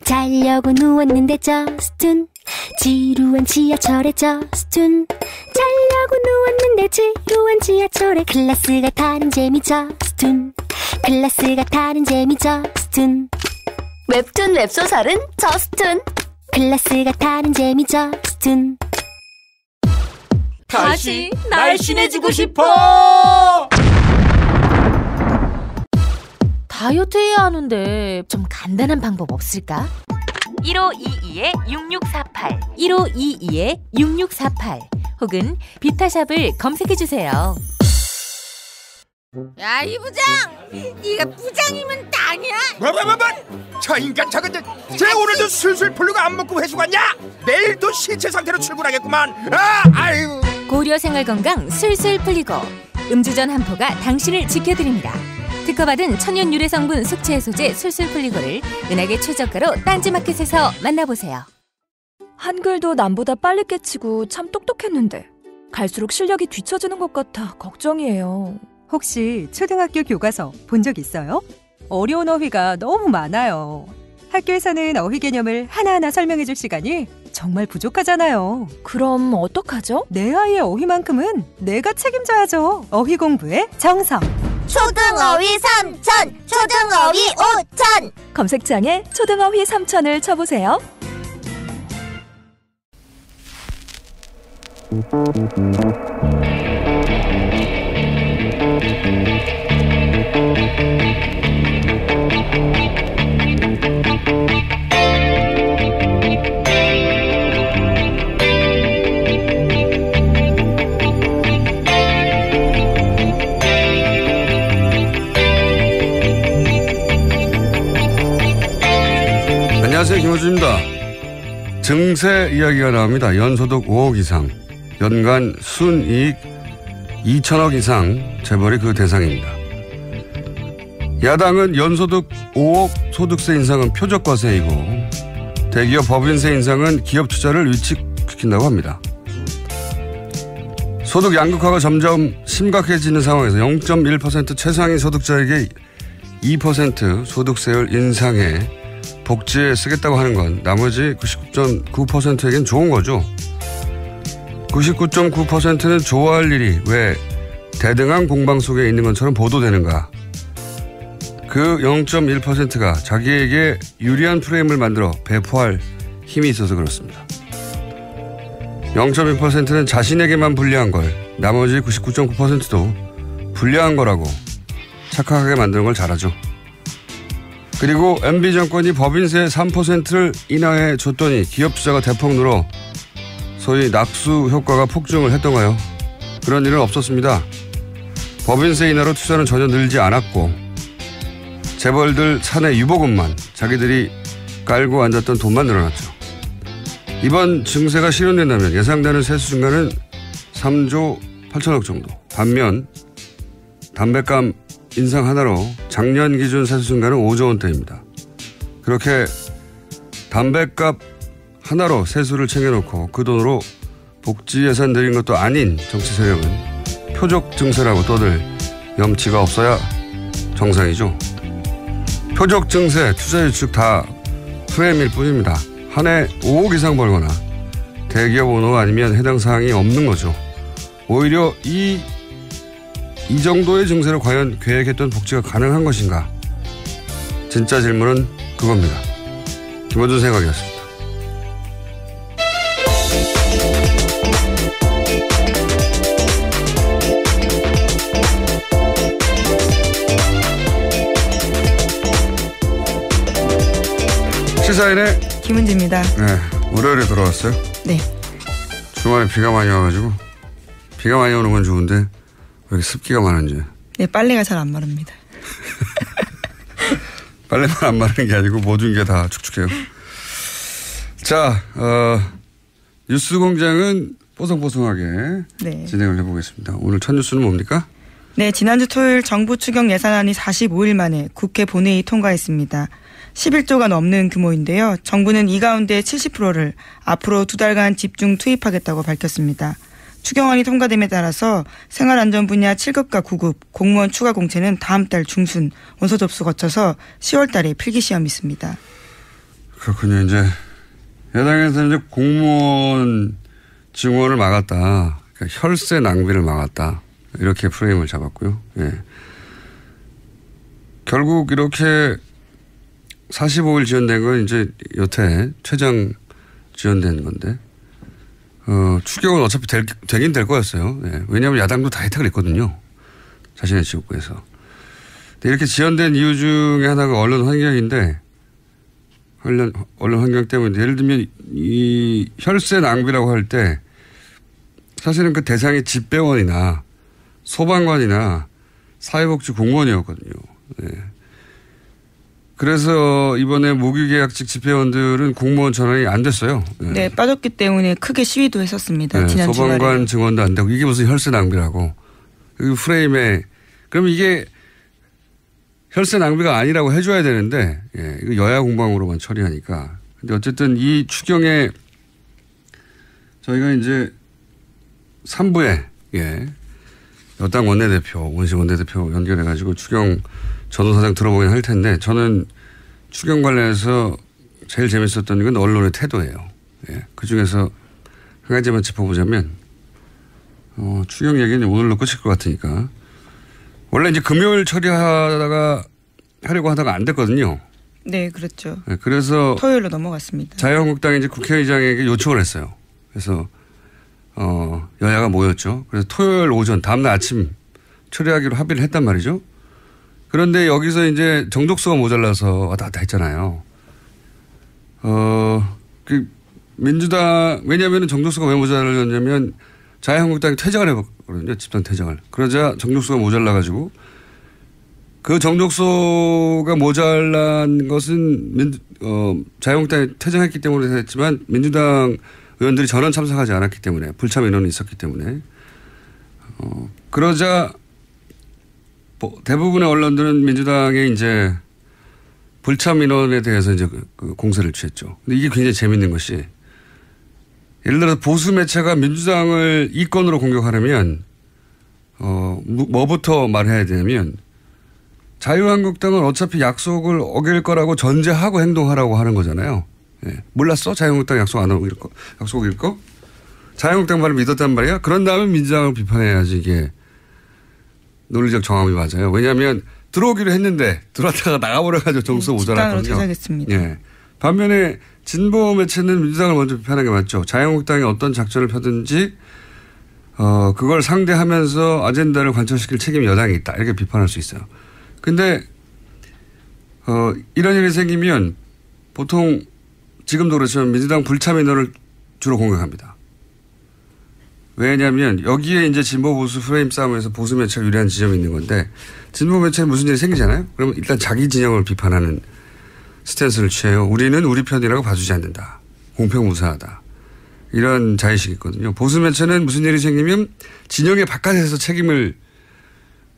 자려고 누웠는데 저스툰 지루한 지하철에 저스툰 자려고 누웠는데 지루한 지하철에 클래스가 다른 재미 저스툰 클래스가 다른 재미 저스툰 웹툰 웹소설은 저스툰 클래스가 다른 재미 저스툰 다시 날씬해지고 싶어. 다이어트 해야 하는데 좀 간단한 방법 없을까? 1522-6648 1522-6648 혹은 비타샵을 검색해주세요. 야, 이 부장! 네가 부장이면 땅이야? 뭐? 저 인간 저건 쟤 오늘도 술술 풀리고 안 먹고 회수 갔냐? 내일도 신체 상태로 출근하겠구만. 아유. 고려 생활건강 술술 풀리고 음주전 한 포가 당신을 지켜드립니다. 특허받은 천연 유래 성분 숙취 해소제 술술 풀리고를 은하계 최저가로 딴지마켓에서 만나보세요. 한글도 남보다 빨리 깨치고 참 똑똑했는데 갈수록 실력이 뒤처지는 것 같아 걱정이에요. 혹시 초등학교 교과서 본 적 있어요? 어려운 어휘가 너무 많아요. 학교에서는 어휘 개념을 하나하나 설명해 줄 시간이 정말 부족하잖아요. 그럼 어떡하죠? 내 아이의 어휘만큼은 내가 책임져야죠. 어휘 공부의 정성. 초등어휘 3000 초등어휘 5000 검색창에 초등어휘 3000을 쳐보세요. 안녕하세요, 김호준입니다. 증세 이야기가 나옵니다. 연소득 5억 이상, 연간 순이익 2천억 이상 재벌이 그 대상입니다. 야당은 연소득 5억 소득세 인상은 표적과세이고 대기업 법인세 인상은 기업 투자를 위축시킨다고 합니다. 소득 양극화가 점점 심각해지는 상황에서 0.1% 최상위 소득자에게 2% 소득세를 인상해 복지에 쓰겠다고 하는 건 나머지 99.9%에겐 좋은 거죠. 99.9%는 좋아할 일이 왜 대등한 공방 속에 있는 것처럼 보도되는가. 그 0.1%가 자기에게 유리한 프레임을 만들어 배포할 힘이 있어서 그렇습니다. 0.1%는 자신에게만 불리한 걸 나머지 99.9%도 불리한 거라고 착각하게 만드는 걸 잘하죠. 그리고 MB 정권이 법인세 3%를 인하해 줬더니 기업 투자가 대폭 늘어 소위 낙수 효과가 폭증을 했던가요? 그런 일은 없었습니다. 법인세 인하로 투자는 전혀 늘지 않았고 재벌들 사내 유보금만 자기들이 깔고 앉았던 돈만 늘어났죠. 이번 증세가 실현된다면 예상되는 세수 증가는 3조 8천억 정도. 반면 담뱃값 인상 하나로 작년 기준 세수 증가는 5조 원대입니다. 그렇게 담뱃값 하나로 세수를 챙겨놓고 그 돈으로 복지 예산 늘린 것도 아닌 정치 세력은 표적 증세라고 떠들 염치가 없어야 정상이죠. 표적 증세, 투자 유축 다 프레임일 뿐입니다. 한 해 5억 이상 벌거나 대기업 오너가 아니면 해당 사항이 없는 거죠. 오히려 이 정도의 증세로 과연 계획했던 복지가 가능한 것인가? 진짜 질문은 그겁니다. 김어준 생각이었습니다. 시사인의 김은지입니다. 네, 월요일에 돌아왔어요? 네. 주말에 비가 많이 와가지고 비가 많이 오는 건 좋은데 왜 이렇게 습기가 많은지. 네, 빨래가 잘 안 마릅니다. 빨래만 안 마르는 게 아니고 모든 게 다 축축해요. 자, 뉴스 공장은 뽀송뽀송하게 네. 진행을 해보겠습니다. 오늘 첫 뉴스는 뭡니까? 네, 지난주 토요일 정부 추경 예산안이 45일 만에 국회 본회의 통과했습니다. 11조가 넘는 규모인데요. 정부는 이 가운데 70%를 앞으로 2달간 집중 투입하겠다고 밝혔습니다. 추경안이 통과됨에 따라서 생활안전 분야 7급과 9급 공무원 추가 공채는 다음 달 중순 원서 접수 거쳐서 10월 달에 필기시험이 있습니다. 그렇군요. 이제 여당에서는 이제 공무원 증원을 막았다. 그러니까 혈세 낭비를 막았다. 이렇게 프레임을 잡았고요. 예. 결국 이렇게 45일 지연된 건 이제 여태 최장 지연된 건데, 추경은 어차피 되긴 될 거였어요. 예. 왜냐하면 야당도 다 혜택을 했거든요. 자신의 지역구에서. 근데 이렇게 지연된 이유 중에 하나가 언론 환경인데, 언론 환경 때문에 예를 들면 이 혈세 낭비라고 할 때 사실은 그 대상이 집배원이나 소방관이나 사회복지 공무원이었거든요. 네. 그래서 이번에 무기계약직 집배원들은 공무원 전환이 안 됐어요. 네, 네 빠졌기 때문에 크게 시위도 했었습니다. 네, 지난 소방관 주말에. 증원도 안 되고 이게 무슨 혈세 낭비라고. 그 프레임에 그럼 이게 혈세 낭비가 아니라고 해줘야 되는데, 예, 이거 여야 공방으로만 처리하니까. 근데 어쨌든 이 추경에 저희가 이제 3부에, 예, 여당 원내대표, 원식 원내대표 연결해가지고 추경 전후사정 들어보긴 할 텐데, 저는 추경 관련해서 제일 재밌었던 건 언론의 태도예요. 예, 그 중에서 한 가지만 짚어보자면, 추경 얘기는 오늘로 끝일 것 같으니까. 원래 이제 금요일 처리하려고 하다가 안 됐거든요. 네, 그렇죠. 네, 그래서 토요일로 넘어갔습니다. 자유한국당이 이제 국회의장에게 요청을 했어요. 그래서 여야가 모였죠. 그래서 토요일 오전 다음날 아침 처리하기로 합의를 했단 말이죠. 그런데 여기서 이제 정족수가 모자라서 왔다 갔다 했잖아요. 민주당 왜냐하면 정족수가 왜 모자랐냐면 자유한국당이 퇴장을 해봤거든요. 집단 퇴장을. 그러자 정족수가 모자라가지고 그 정족수가 모자란 것은 자유한국당이 퇴장했기 때문에 했지만 민주당 의원들이 전원 참석하지 않았기 때문에 불참 인원이 있었기 때문에 그러자 대부분의 언론들은 민주당의 이제 불참 인원에 대해서 이제 그 공세를 취했죠. 근데 이게 굉장히 재밌는 것이 예를 들어서 보수 매체가 민주당을 이권으로 공격하려면 뭐부터 말해야 되냐면 자유한국당은 어차피 약속을 어길 거라고 전제하고 행동하라고 하는 거잖아요. 예. 몰랐어? 자유한국당 약속 안 하고 약속 어길 거? 자유한국당 말을 믿었단 말이야? 그런 다음에 민주당을 비판해야지 이게 논리적 정함이 맞아요. 왜냐하면 들어오기로 했는데 들어왔다가 나가버려가지고 정수 모자랐거든요. 퇴장했습니다. 예. 반면에 진보 매체는 민주당을 먼저 비판하는 게 맞죠. 자유한국당이 어떤 작전을 펴든지 그걸 상대하면서 아젠다를 관철시킬 책임이 여당이 있다. 이렇게 비판할 수 있어요. 근데 이런 일이 생기면 보통 지금도 그렇지만 민주당 불참 인원을 주로 공격합니다. 왜냐하면 여기에 이제 진보 보수 프레임 싸움에서 보수 매체가 유리한 지점이 있는 건데 진보 매체는 무슨 일이 생기잖아요. 그러면 일단 자기 진영을 비판하는 스탠스를 취해요. 우리는 우리 편이라고 봐주지 않는다. 공평무사하다. 이런 자의식이 있거든요. 보수 매체는 무슨 일이 생기면 진영의 바깥에서 책임을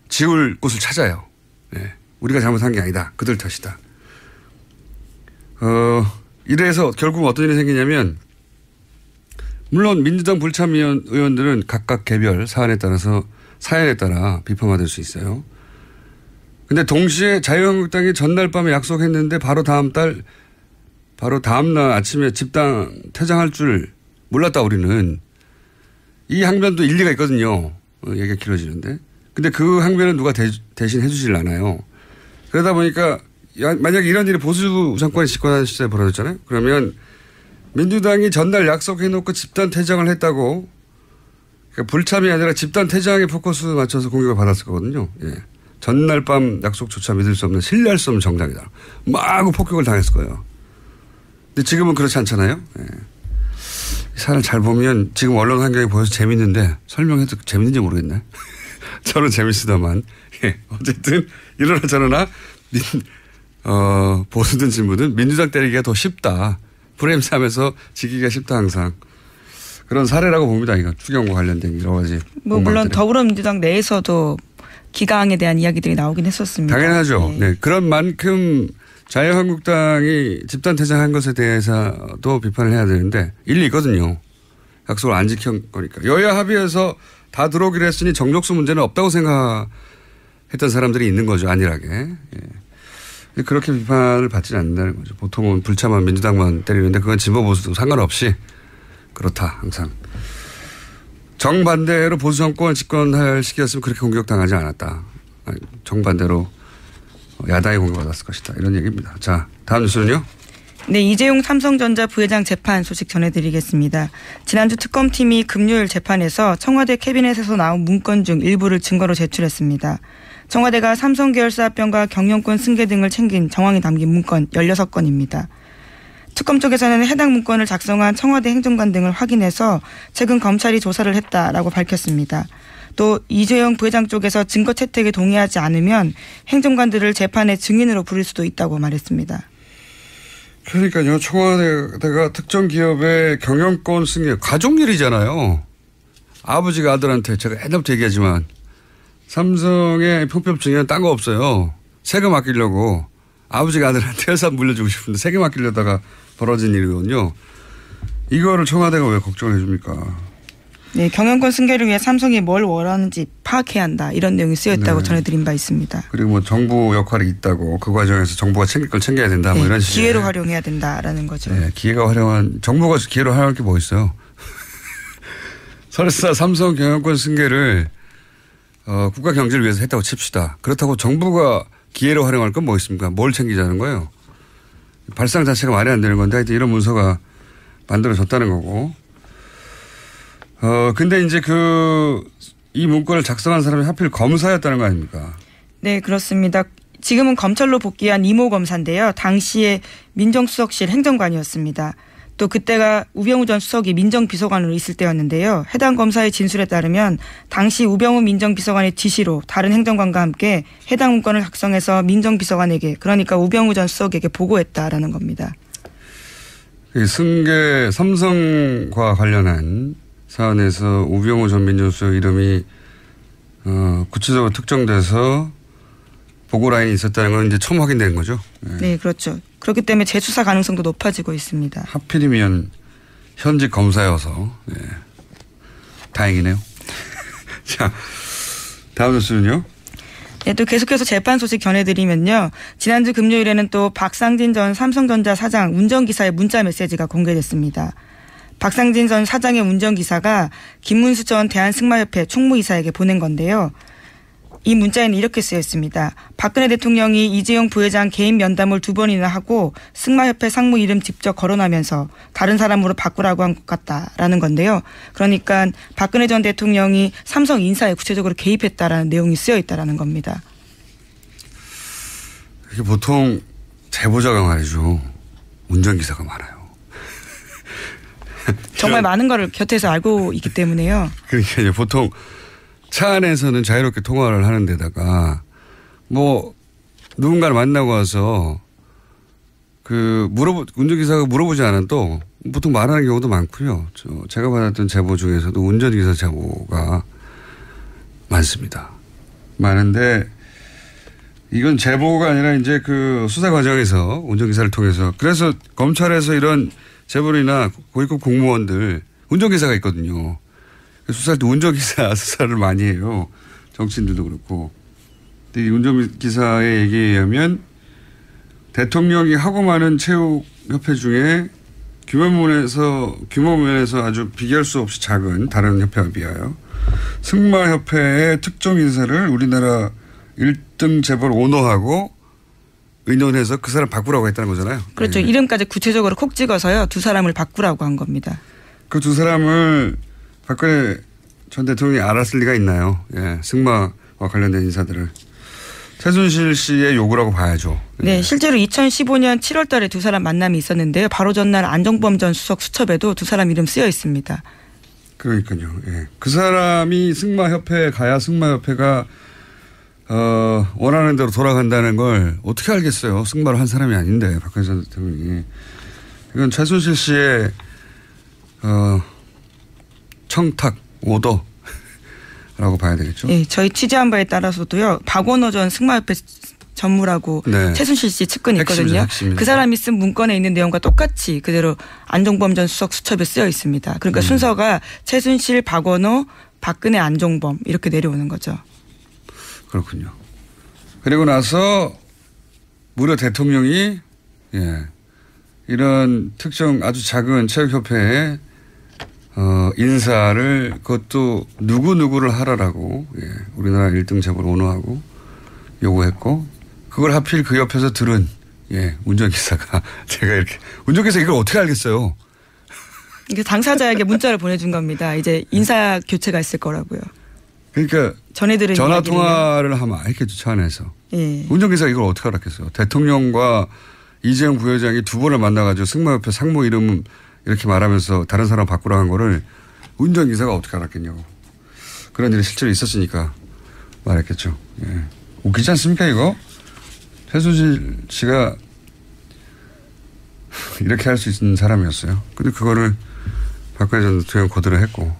지울 곳을 찾아요. 네. 우리가 잘못한 게 아니다. 그들 탓이다. 이래서 결국 어떤 일이 생기냐면 물론 민주당 불참 의원들은 각각 개별 사안에 따라 비판받을 수 있어요. 근데 동시에 자유한국당이 전날 밤에 약속했는데 바로 다음날 아침에 집단 퇴장할 줄 몰랐다 우리는. 이 항변도 일리가 있거든요. 얘기가 길어지는데. 근데 그 항변은 누가 대신 해주질 않아요. 그러다 보니까 만약에 이런 일이 보수 정권이 집권하는 시절에 벌어졌잖아요. 그러면 민주당이 전날 약속해놓고 집단 퇴장을 했다고 그러니까 불참이 아니라 집단 퇴장에 포커스 맞춰서 공격을 받았을 거거든요. 예. 전날 밤 약속조차 믿을 수 없는 신뢰할 수 없는 정당이다. 마구 폭격을 당했을 거예요. 근데 지금은 그렇지 않잖아요. 예. 이 사안을 잘 보면 지금 언론 환경이 보여서 재밌는데 설명해도 재밌는지 모르겠네. 저는 재밌으다만. 예. 어쨌든 이러나 저러나 보수든 진보든 민주당 때리기가 더 쉽다. 프레임 싸움에서 지기가 쉽다 항상. 그런 사례라고 봅니다. 이거 추경과 관련된 여러 가지. 물론 더불어민주당 내에서도 기강에 대한 이야기들이 나오긴 했었습니다. 당연하죠. 네. 그런 만큼 자유한국당이 집단 퇴장한 것에 대해서도 비판을 해야 되는데 일리 있거든요. 약속을 안 지킨 거니까. 여야 합의해서 다 들어오기로 했으니 정족수 문제는 없다고 생각했던 사람들이 있는 거죠. 안일하게. 예. 그렇게 비판을 받지는 않는다는 거죠. 보통은 불참한 민주당만 때리는데 그건 진보 보수도 상관없이 그렇다 항상. 정반대로 보수 정권 집권할 시기였으면 그렇게 공격당하지 않았다. 정반대로 야당이 공격받았을 것이다. 이런 얘기입니다. 자, 다음 뉴스는요. 네, 이재용 삼성전자 부회장 재판 소식 전해드리겠습니다. 지난주 특검팀이 금요일 재판에서 청와대 캐비넷에서 나온 문건 중 일부를 증거로 제출했습니다. 청와대가 삼성 계열사 합병과 경영권 승계 등을 챙긴 정황이 담긴 문건 16건입니다. 특검 쪽에서는 해당 문건을 작성한 청와대 행정관 등을 확인해서 최근 검찰이 조사를 했다라고 밝혔습니다. 또 이재용 부회장 쪽에서 증거 채택에 동의하지 않으면 행정관들을 재판의 증인으로 부를 수도 있다고 말했습니다. 그러니까요. 청와대가 특정 기업의 경영권 승계 가족일이잖아요. 아버지가 아들한테 제가 옛날부터 얘기하지만 삼성의 편법증에는 딴 거 없어요. 세금 아끼려고 아버지가 아들한테 회사 물려주고 싶은데 세금 아끼려다가 벌어진 일이거든요. 이거를 청와대가 왜 걱정을 해줍니까? 네, 경영권 승계를 위해 삼성이 뭘 원하는지 파악해야 한다. 이런 내용이 쓰여있다고 전해드린 바 있습니다. 그리고 뭐 정부 역할이 있다고 그 과정에서 정부가 챙길 걸 챙겨야 된다. 뭐 이런 식의. 기회로 활용해야 된다라는 거죠. 네, 기회가 활용한 정부가 기회로 활용할 게 뭐 있어요. 설사 삼성 경영권 승계를 국가 경제를 위해서 했다고 칩시다. 그렇다고 정부가 기회로 활용할 건 뭐 있습니까? 뭘 챙기자는 거예요. 발상 자체가 말이 안 되는 건데 하여튼 이런 문서가 만들어졌다는 거고. 근데 이제 이 문건을 작성한 사람이 하필 검사였다는 거 아닙니까? 네, 그렇습니다. 지금은 검찰로 복귀한 이모 검사인데요. 당시에 민정수석실 행정관이었습니다. 또 그때가 우병우 전 수석이 민정비서관으로 있을 때였는데요. 해당 검사의 진술에 따르면 당시 우병우 민정비서관의 지시로 다른 행정관과 함께 해당 문건을 작성해서 민정비서관에게 그러니까 우병우 전 수석에게 보고했다라는 겁니다. 승계 삼성과 관련한 사안에서 우병우 전 민정수석 이름이 구체적으로 특정돼서 보고 라인이 있었다는 건 이제 처음 확인된 거죠. 네, 그렇죠. 그렇기 때문에 재수사 가능성도 높아지고 있습니다. 하필이면 현직 검사여서 다행이네요. 자, 다음 뉴스는요. 네, 또 계속해서 재판 소식 전해드리면요. 지난주 금요일에는 또 박상진 전 삼성전자 사장 운전기사의 문자 메시지가 공개됐습니다. 박상진 전 사장의 운전기사가 김문수 전 대한승마협회 총무이사에게 보낸 건데요. 이 문자에는 이렇게 쓰여 있습니다. 박근혜 대통령이 이재용 부회장 개인 면담을 2번이나 하고 승마협회 상무 이름 직접 거론하면서 다른 사람으로 바꾸라고 한 것 같다라는 건데요. 그러니까 박근혜 전 대통령이 삼성 인사에 구체적으로 개입했다라는 내용이 쓰여 있다라는 겁니다. 이게 보통 제보자가 말이죠. 운전기사가 많아요. 정말 많은 거를 곁에서 알고 있기 때문에요. 그러니까 보통 차 안에서는 자유롭게 통화를 하는 데다가 뭐 누군가를 만나고 와서 운전기사가 물어보지 않아도 보통 말하는 경우도 많고요. 제가 받았던 제보 중에서도 운전기사 제보가 많습니다. 많은데 이건 제보가 아니라 이제 수사 과정에서 운전기사를 통해서 그래서 검찰에서 이런 재벌이나 고위급 공무원들 운전기사가 있거든요. 수사할 때 운전기사 수사를 많이 해요. 정치인들도 그렇고. 근데 이 운전기사의 얘기에 의하면 대통령이 하고 많은 체육협회 중에 규모 면에서 아주 비교할 수 없이 작은 다른 협회와 비하여 승마협회의 특정 인사를 우리나라 1등 재벌 오너하고 의논해서 그 사람 바꾸라고 했다는 거잖아요. 그렇죠. 네. 이름까지 구체적으로 콕 찍어서요. 2사람을 바꾸라고 한 겁니다. 그 2사람을 박근혜 전 대통령이 알았을 리가 있나요? 예, 승마와 관련된 인사들을. 최순실 씨의 요구라고 봐야죠. 네, 실제로 2015년 7월 달에 2사람 만남이 있었는데요. 바로 전날 안종범 전 수석 수첩에도 2사람 이름 쓰여 있습니다. 그러니까요. 예. 그 사람이 승마협회에 가야 승마협회가 원하는 대로 돌아간다는 걸 어떻게 알겠어요. 승마를 한 사람이 아닌데 박근혜 전 대통령이. 이건 최순실 씨의 청탁 오더라고 봐야 되겠죠. 네, 저희 취재한 바에 따라서도요. 박원호 전 승마협회 전무라고 네. 최순실 씨 측근이 있거든요. 핵심입니다. 그 사람이 쓴 문건에 있는 내용과 똑같이 그대로 안종범 전 수석 수첩에 쓰여 있습니다. 그러니까 순서가 최순실, 박원호, 박근혜, 안종범 이렇게 내려오는 거죠. 그렇군요. 그리고 나서 무려 대통령이 이런 특정 아주 작은 체육협회에 인사를 그것도 누구누구를 하라라고 우리나라 1등 재벌 오너하고 요구했고 그걸 하필 그 옆에서 들은 운전기사가 제가 이렇게 운전기사 이걸 어떻게 알겠어요? 이게 당사자에게 문자를 보내준 겁니다. 이제 인사 교체가 있을 거라고요. 그러니까 전해들은 전화 통화를 하면 알겠죠 차 안에서. 예. 운전기사가 이걸 어떻게 알았겠어요? 대통령과 이재용 부회장이 두 번을 만나가지고 승마협회 상무 이름 이렇게 말하면서 다른 사람 바꾸라 한 거를 운전기사가 어떻게 알았겠냐고. 그런 일이 실제로 있었으니까 말했겠죠. 예. 웃기지 않습니까 이거? 최수진 씨가 이렇게 할 수 있는 사람이었어요. 근데 그거를 박근혜 전 대통령 거절을 했고.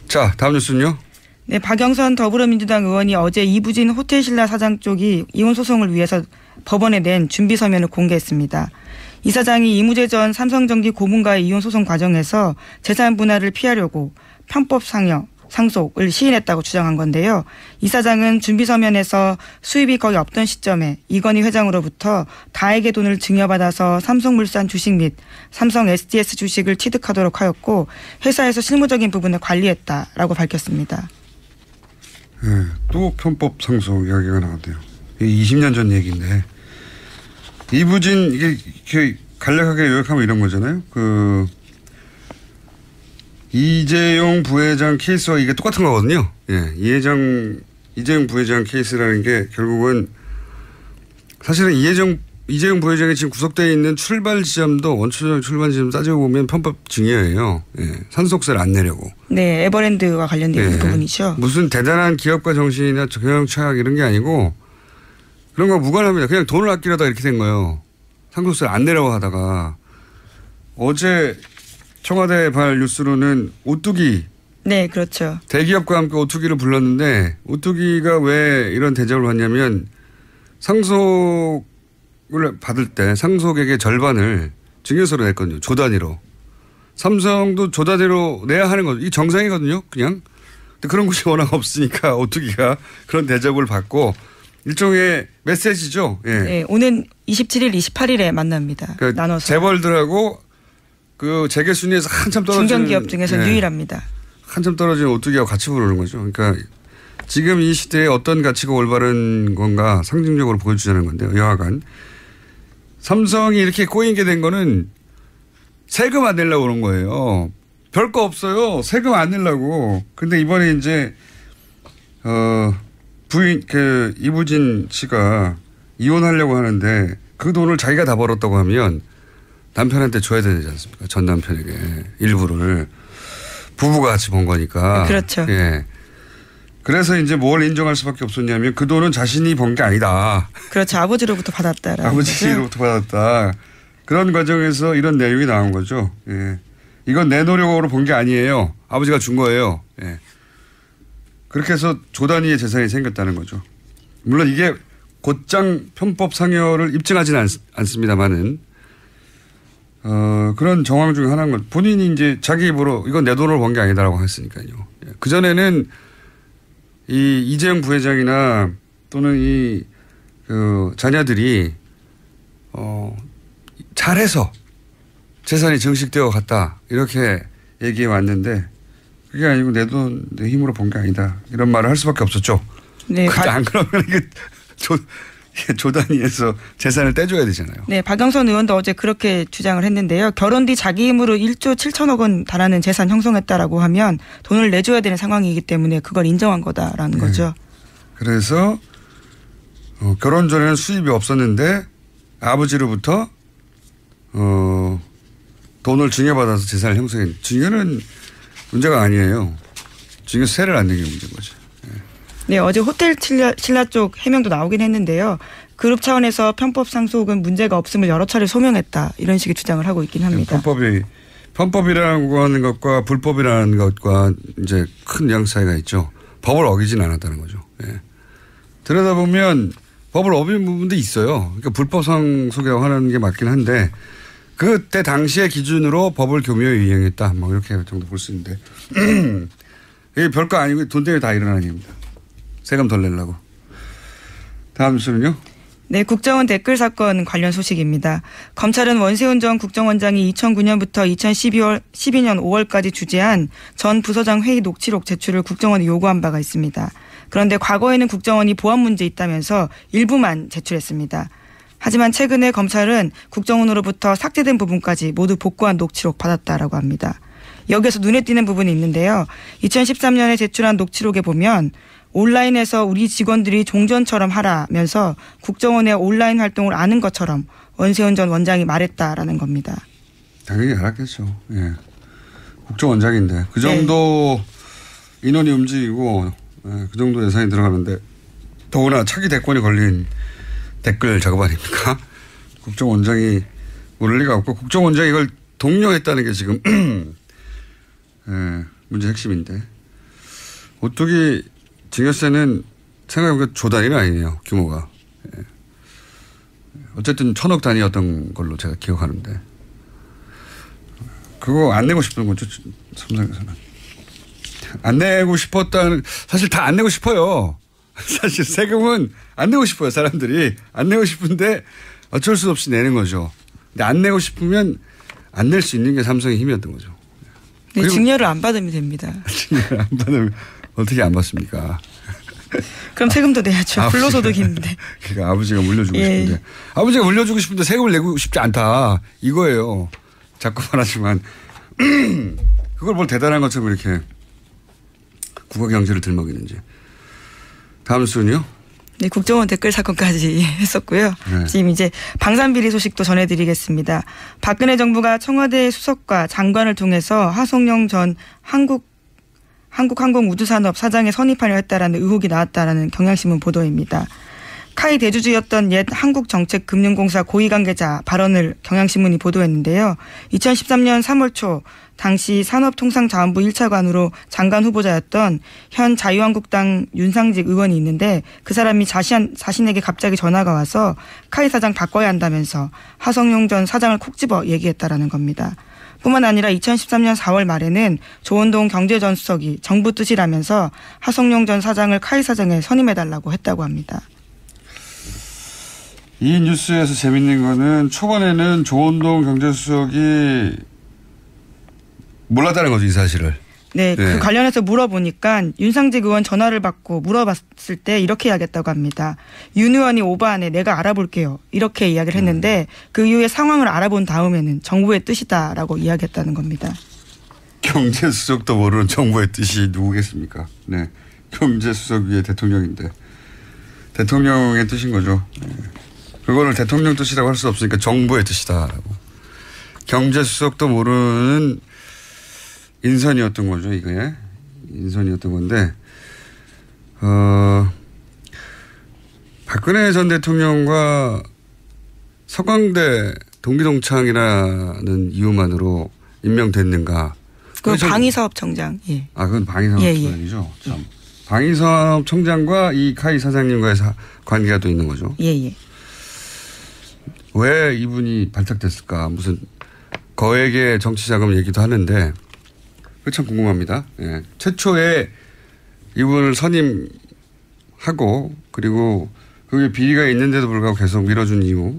자, 다음 뉴스는요. 네, 박영선 더불어민주당 의원이 어제 이부진 호텔신라 사장 쪽이 이혼 소송을 위해서 법원에 낸 준비 서면을 공개했습니다. 이 사장이 이무재 전 삼성전기 고문과의 이혼 소송 과정에서 재산 분할을 피하려고 편법 상속을 시인했다고 주장한 건데요. 이 사장은 준비 서면에서 수입이 거의 없던 시점에 이건희 회장으로부터 다액의 돈을 증여받아서 삼성물산 주식 및 삼성 SDS 주식을 취득하도록 하였고 회사에서 실무적인 부분을 관리했다라고 밝혔습니다. 네, 또 편법 상속 이야기가 나왔대요. 20년 전 얘기인데 이부진 이게 간략하게 요약하면 이런 거잖아요. 이재용 부회장 케이스와 이게 똑같은 거거든요. 이재용 부회장 케이스라는 게 결국은 사실은 이재용 부회장이 지금 구속되어 있는 출발 지점도 원초적 출발 지점 따지고 보면 편법 증여예요. 산속세를 안 내려고. 네, 에버랜드와 관련된 부분이죠. 무슨 대단한 기업가 정신이나 경영 철학 이런 게 아니고 그런 거 무관합니다. 그냥 돈을 아끼려다 이렇게 된 거예요. 상속세를 안 내려고 하다가 어제 청와대 발 뉴스로는 오뚜기. 네, 그렇죠. 대기업과 함께 오뚜기를 불렀는데 오뚜기가 왜 이런 대접을 받냐면 상속을 받을 때 상속액의 절반을 증여세로 냈거든요. 조 단위로. 삼성도 조 단위로 내야 하는 거죠. 이게 정상이거든요. 그냥. 근데 그런 곳이 워낙 없으니까 오뚜기가 그런 대접을 받고 일종의 메시지죠. 네, 오는 27일, 28일에 만납니다. 그러니까 나눠서. 재벌들하고 그 재계 순위에서 한참 떨어지는 중견기업 중에서 유일합니다. 한참 떨어지는 오뚜기하고 같이 부르는 거죠. 그러니까 지금 이 시대에 어떤 가치가 올바른 건가 상징적으로 보여주자는 건데요. 여하간 삼성이 이렇게 꼬인 게 된 거는 세금 안 내려고 그런 거예요. 별거 없어요. 세금 안 내려고. 근데 이번에 이제 부인 이부진 씨가 이혼하려고 하는데 그 돈을 자기가 다 벌었다고 하면 남편한테 줘야 되지 않습니까? 전 남편에게 일부를 부부가 같이 번 거니까. 그렇죠. 예. 그래서 이제 뭘 인정할 수밖에 없었냐면 그 돈은 자신이 번 게 아니다. 그렇죠. 아버지로부터 받았다라는 아버지로부터 받았다. 그런 과정에서 이런 내용이 나온 거죠. 예. 이건 내 노력으로 번 게 아니에요. 아버지가 준 거예요. 예. 그렇게 해서 조 단위의 재산이 생겼다는 거죠. 물론 이게 곧장 편법 상여를 입증하지는 않습니다만은 그런 정황 중에 하나인 건 본인이 이제 자기 입으로 이건 내 돈으로 번 게 아니다라고 했으니까요. 예. 그전에는 이 이재용 부회장이나 또는 자녀들이 잘해서 재산이 증식되어 갔다 이렇게 얘기해 왔는데 그게 아니고 내 돈 내 힘으로 번 게 아니다 이런 말을 할 수밖에 없었죠. 네, 안 그러면 이게 조 단위에서 재산을 떼줘야 되잖아요. 네, 박영선 의원도 어제 그렇게 주장을 했는데요. 결혼 뒤 자기 힘으로 1조 7천억 원 달하는 재산 형성했다라고 하면 돈을 내줘야 되는 상황이기 때문에 그걸 인정한 거다라는 거죠. 그래서 결혼 전에는 수입이 없었는데 아버지로부터 돈을 증여받아서 재산을 형성했는데 증여는 문제가 아니에요. 증여세를 안 내는 게 문제인 거죠. 네, 어제 호텔 신라 쪽 해명도 나오긴 했는데요. 그룹 차원에서 편법 상속은 문제가 없음을 여러 차례 소명했다. 이런 식의 주장을 하고 있긴 합니다. 편법이라고 하는 것과 불법이라는 것과 이제 큰 뉘앙스 차이가 있죠. 법을 어기진 않았다는 거죠. 예. 들여다보면 법을 어긴 부분도 있어요. 그러니까 불법 상속이라고 하는 게 맞긴 한데 그때 당시의 기준으로 법을 교묘히 이행했다. 뭐 이렇게 정도 볼 수 있는데 이게 별거 아니고 돈 때문에 다 일어나는 일입니다. 세금 덜 내려고. 다음 뉴스는요? 네, 국정원 댓글 사건 관련 소식입니다. 검찰은 원세훈 전 국정원장이 2009년부터 2012년 5월까지 주재한 전 부서장 회의 녹취록 제출을 국정원에 요구한 바가 있습니다. 그런데 과거에는 국정원이 보안 문제 있다면서 일부만 제출했습니다. 하지만 최근에 검찰은 국정원으로부터 삭제된 부분까지 모두 복구한 녹취록 받았다라고 합니다. 여기에서 눈에 띄는 부분이 있는데요. 2013년에 제출한 녹취록에 보면 온라인에서 우리 직원들이 종전처럼 하라면서 국정원의 온라인 활동을 아는 것처럼 원세훈 전 원장이 말했다라는 겁니다. 당연히 알았겠죠. 예. 국정원장인데 그 정도 인원이 움직이고 그 정도 예산이 들어가는데 더구나 차기 대권이 걸린 댓글 작업 아닙니까? 국정원장이 모를 리가 없고 국정원장이 이걸 독려했다는 게 지금 문제 핵심인데 오뚜기 증여세는 생각해보니까 조 단위는 아니네요. 규모가. 어쨌든 1,000억 단위였던 걸로 제가 기억하는데 그거 안 내고 싶은 거죠. 삼성에서는. 안 내고 싶었다는 사실 다 안 내고 싶어요. 사실 세금은 안 내고 싶어요. 사람들이. 안 내고 싶은데 어쩔 수 없이 내는 거죠. 근데 안 내고 싶으면 안 낼 수 있는 게 삼성의 힘이었던 거죠. 네, 증여를 안 받으면 됩니다. 증여를 안 받으면 어떻게 안 받습니까? 그럼 세금도 내야죠. 불로소득인데. 그러니까 아버지가 물려주고 싶은데. 아버지가 물려주고 싶은데 세금을 내고 싶지 않다. 이거예요. 자꾸 말하지만. 그걸 뭘 대단한 것처럼 이렇게 국가 경제를 들먹이는지. 다음 순요. 네, 국정원 댓글 사건까지 했었고요. 네. 지금 이제 방산비리 소식도 전해드리겠습니다. 박근혜 정부가 청와대 수석과 장관을 통해서 하성룡 전 한국항공우주산업 사장에 선입하려 했다라는 의혹이 나왔다라는 경향신문 보도입니다. 카이 대주주였던 옛 한국정책금융공사 고위관계자 발언을 경향신문이 보도했는데요. 2013년 3월 초 당시 산업통상자원부 1차관으로 장관 후보자였던 현 자유한국당 윤상직 의원이 있는데 그 사람이 자신에게 갑자기 전화가 와서 카이 사장 바꿔야 한다면서 하성룡 전 사장을 콕 집어 얘기했다라는 겁니다. 뿐만 아니라 2013년 4월 말에는 조원동 경제전 수석이 정부 뜻이라면서 하성룡 전 사장을 카이 사장에 선임해달라고 했다고 합니다. 이 뉴스에서 재밌는 거는 초반에는 조원동 경제수석이 몰랐다는 거죠, 이 사실을. 네, 그 관련해서 물어보니까 윤상직 의원 전화를 받고 물어봤을 때 이렇게 이야기했다고 합니다. 윤 의원이 오버하네, 내가 알아볼게요. 이렇게 이야기를 했는데 그 이후에 상황을 알아본 다음에는 정부의 뜻이다라고 이야기했다는 겁니다. 경제수석도 모르는 정부의 뜻이 누구겠습니까? 네, 경제수석 위에 대통령인데 대통령의 뜻인 거죠. 네. 그거를 대통령 뜻이라고 할 수 없으니까 정부의 뜻이다라고. 경제수석도 모르는 인선이었던 거죠, 이게. 인선이었던 건데, 박근혜 전 대통령과 서강대 동기동창이라는 이유만으로 임명됐는가. 그 방위사업청장. 예. 아, 그건 방위사업청장이죠. 예, 예. 참. 방위사업청장과 이 카이 사장님과의 관계가 또 있는 거죠. 예, 예. 왜 이분이 발탁됐을까? 무슨 거액의 정치자금 얘기도 하는데, 그게 참 궁금합니다. 예. 최초에 이분을 선임하고 그리고 그게 비리가 있는데도 불구하고 계속 밀어준 이유.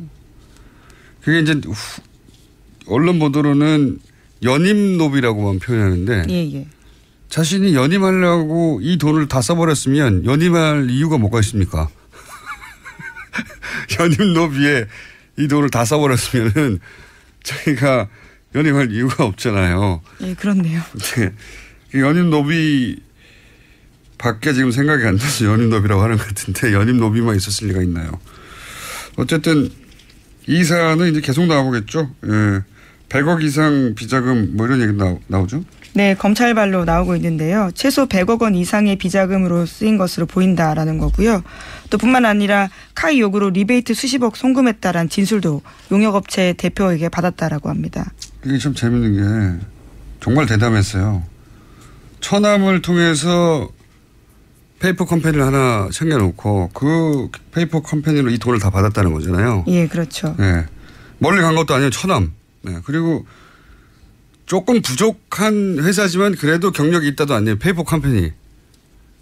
그게 이제 언론 보도로는 연임노비라고만 표현하는데 예, 예. 자신이 연임하려고 이 돈을 다 써버렸으면 연임할 이유가 뭐가 있습니까? 연임노비에 이 돈을 다 써버렸으면은 자기가 연임할 이유가 없잖아요. 예, 그렇네요. 네. 연임노비 밖에 지금 생각이 안 나서 연임노비라고 하는 것 같은데 연임노비만 있었을 리가 있나요? 어쨌든 이 사안은 이제 계속 나오겠죠. 예. 100억 이상 비자금 뭐 이런 얘기 나오죠? 네, 검찰발로 나오고 있는데요. 최소 100억 원 이상의 비자금으로 쓰인 것으로 보인다라는 거고요. 또 뿐만 아니라 카이 요구로 리베이트 수십억 송금했다라는 진술도 용역업체 대표에게 받았다라고 합니다. 이게 참 재밌는 게 정말 대담했어요. 처남을 통해서 페이퍼 컴퍼니를 하나 챙겨놓고 그 페이퍼 컴퍼니로 이 돈을 다 받았다는 거잖아요. 예, 그렇죠. 네. 멀리 간 것도 아니에요. 처남. 네. 그리고 조금 부족한 회사지만 그래도 경력이 있다도 아니에요. 페이퍼 컴퍼니.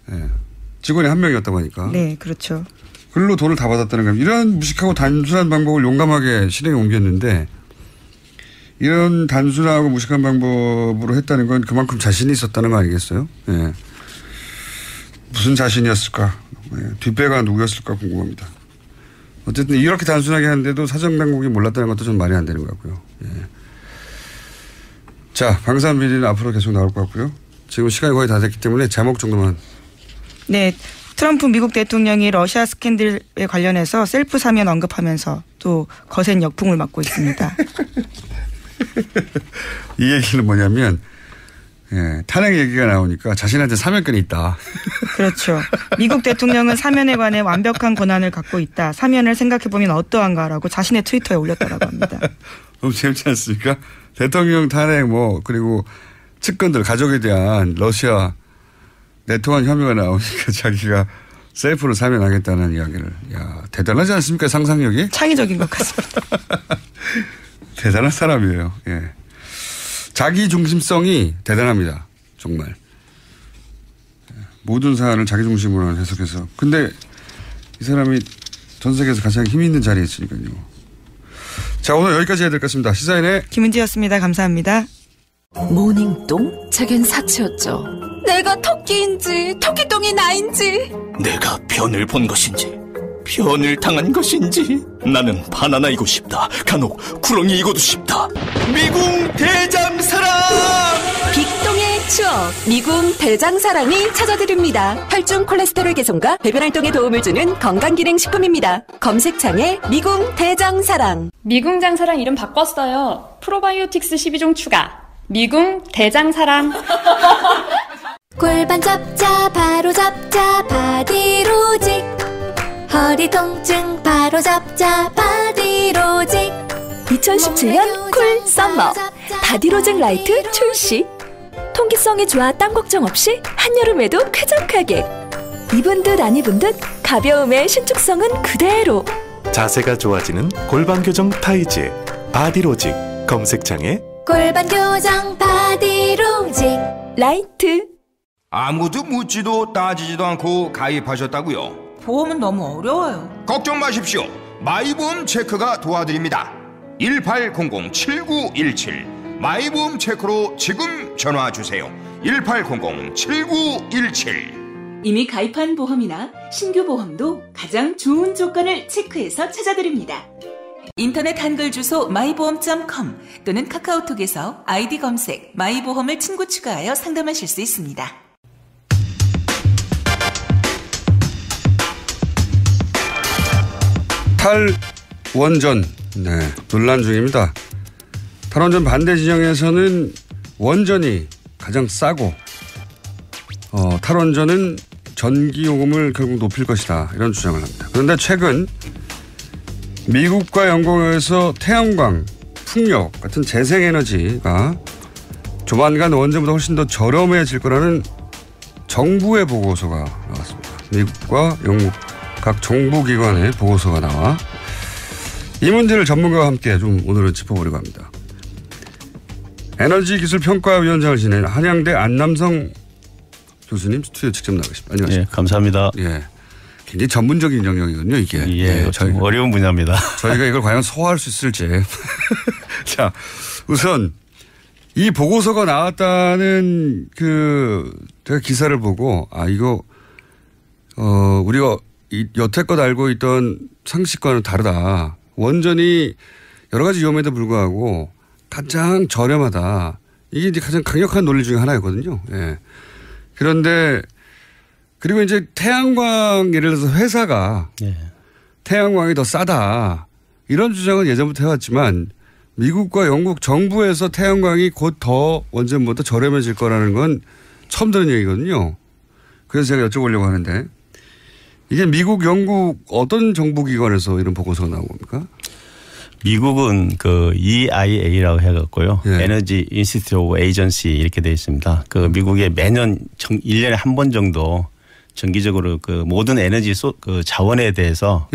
네. 직원이 한 명이었다고 하니까. 네, 그렇죠. 글로 돈을 다 받았다는 겁니다. 이런 무식하고 단순한 방법을 용감하게 실행에 옮겼는데 이런 단순하고 무식한 방법으로 했다는 건 그만큼 자신이 있었다는 거 아니겠어요? 예. 무슨 자신이었을까? 예. 뒷배가 누구였을까 궁금합니다. 어쨌든 이렇게 단순하게 하는데도 사정당국이 몰랐다는 것도 좀 말이 안 되는 것 같고요. 예. 자, 방산비리는 앞으로 계속 나올 것 같고요. 지금 시간이 거의 다 됐기 때문에 제목 정도만. 네. 트럼프 미국 대통령이 러시아 스캔들에 관련해서 셀프 사면 언급하면서 또 거센 역풍을 맞고 있습니다. 이 얘기는 뭐냐면 예, 탄핵 얘기가 나오니까 자신한테 사면권이 있다. 그렇죠. 미국 대통령은 사면에 관해 완벽한 권한을 갖고 있다. 사면을 생각해보면 어떠한가라고 자신의 트위터에 올렸다고 합니다. 너무 재밌지 않습니까? 대통령 탄핵 그리고 측근들 가족에 대한 러시아 내통한 혐의가 나오니까 자기가 셀프로 사면하겠다는 이야기를. 야, 대단하지 않습니까? 상상력이? 창의적인 것 같습니다. 대단한 사람이에요. 예. 자기 중심성이 대단합니다. 정말. 모든 사안을 자기 중심으로 해석해서. 근데 이 사람이 전 세계에서 가장 힘 있는 자리에 있으니까요. 자, 오늘 여기까지 해야 될 것 같습니다. 시사인의 김은지였습니다. 감사합니다. 모닝똥? 제겐 사치였죠. 내가 토끼인지 토끼똥이 나인지 내가 변을 본 것인지 변을 당한 것인지 나는 바나나이고 싶다. 간혹 구렁이이고도 싶다. 미궁 대장사랑 빅똥의 추억 미궁 대장사랑이 찾아드립니다. 혈중 콜레스테롤 개선과 배변 활동에 도움을 주는 건강기능식품입니다. 검색창에 미궁 대장사랑. 미궁 장사랑 이름 바꿨어요. 프로바이오틱스 12종 추가. 미궁 대장사랑. 골반 잡자 바로 잡자 바디로직. 허리 통증 바로 잡자 바디로직. 2017년 쿨 썸머 바디로직 라이트 출시. 통기성이 좋아 땀 걱정 없이 한여름에도 쾌적하게. 입은 듯 안 입은 듯 가벼움의 신축성은 그대로. 자세가 좋아지는 골반 교정 타이즈 바디로직. 검색창에 골반 교정 바디로직 라이트. 아무도 묻지도 따지지도 않고 가입하셨다고요? 보험은 너무 어려워요. 걱정 마십시오. 마이보험 체크가 도와드립니다. 1800-7917 마이보험 체크로 지금 전화주세요. 1800-7917. 이미 가입한 보험이나 신규 보험도 가장 좋은 조건을 체크해서 찾아드립니다. 인터넷 한글 주소 마이보험.com 또는 카카오톡에서 아이디 검색 마이보험을 친구 추가하여 상담하실 수 있습니다. 탈원전 논란 중입니다. 탈원전 반대 진영에서는 원전이 가장 싸고 탈원전은 전기요금을 결국 높일 것이다 이런 주장을 합니다. 그런데 최근 미국과 영국에서 태양광, 풍력 같은 재생에너지가 조만간 원전보다 훨씬 더 저렴해질 거라는 정부의 보고서가 나왔습니다. 미국과 영국 각 정부기관의 보고서가 나와 이 문제를 전문가와 함께 좀 오늘은 짚어보려고 합니다. 에너지기술평가위원장을 지낸 한양대 안남성 교수님 스튜디오 직접 나가십니다. 안녕하십니까. 예, 감사합니다. 예, 굉장히 전문적인 영역이거든요, 이게. 예, 좀 어려운 분야입니다. 저희가 이걸 과연 소화할 수 있을지. 자, 우선 이 보고서가 나왔다는 제가 기사를 보고 이거 우리가 여태껏 알고 있던 상식과는 다르다. 원전이 여러 가지 위험에도 불구하고 가장 저렴하다. 이게 이제 가장 강력한 논리 중에 하나였거든요. 예. 그런데 그리고 이제 태양광 예를 들어서 회사가 태양광이 더 싸다. 이런 주장은 예전부터 해왔지만 미국과 영국 정부에서 태양광이 곧 더 원전보다 저렴해질 거라는 건 처음 듣는 얘기거든요. 그래서 제가 여쭤보려고 하는데 이게 미국, 영국 어떤 정부기관에서 이런 보고서가 나온 겁니까? 미국은 EIA라고 해갖고요. 에너지 인스티튜트 오브 에이전시 이렇게 되어 있습니다. 미국에 매년 1년에 한 번 정도 정기적으로 모든 에너지 자원에 대해서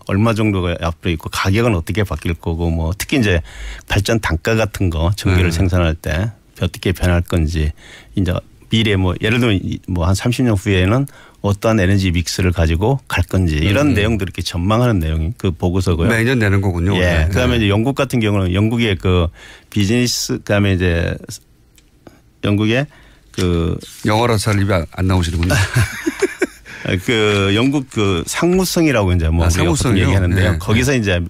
얼마 정도가 앞으로 있고 가격은 어떻게 바뀔 거고 특히 이제 발전 단가 같은 거 전기를 생산할 때 어떻게 변할 건지 이제 미래 뭐 예를 들면 뭐 한 30년 후에는 어떠한 에너지 믹스를 가지고 갈 건지 이런 내용들 이렇게 전망하는 내용이 그 보고서고요. 매년 내는 거군요. 예. 그다음에 이제 영국 같은 경우는 영국의 그 비즈니스 그다음에 이제 영국의 그 영어라 잘 입에 안 나오시는군요. 그 영국 그 상무성이라고 이제 뭐 우리가 얘기하는데요. 네. 거기서 이제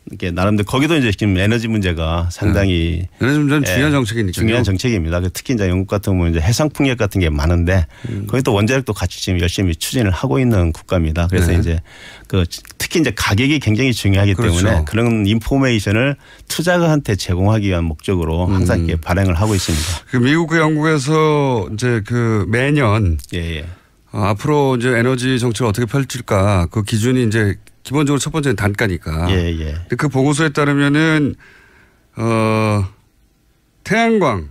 이렇게 나름대로 거기도 이제 지금 에너지 문제가 상당히 에너지 문제는 중요한 정책이니까요. 중요한 정책입니다. 특히 이제 영국 같은 경우는 이제 해상 풍력 같은 게 많은데 거기 또 원자력도 같이 지금 열심히 추진을 하고 있는 국가입니다. 그래서 네. 이제 그 특히 이제 가격이 굉장히 중요하기 그렇죠. 때문에 그런 인포메이션을 투자가한테 제공하기 위한 목적으로 항상 이렇게 발행을 하고 있습니다. 그 미국과 영국에서 이제 그 매년 앞으로 이제 에너지 정책을 어떻게 펼칠까 그 기준이 이제 기본적으로 첫 번째는 단가니까. 근데 그 보고서에 따르면은 태양광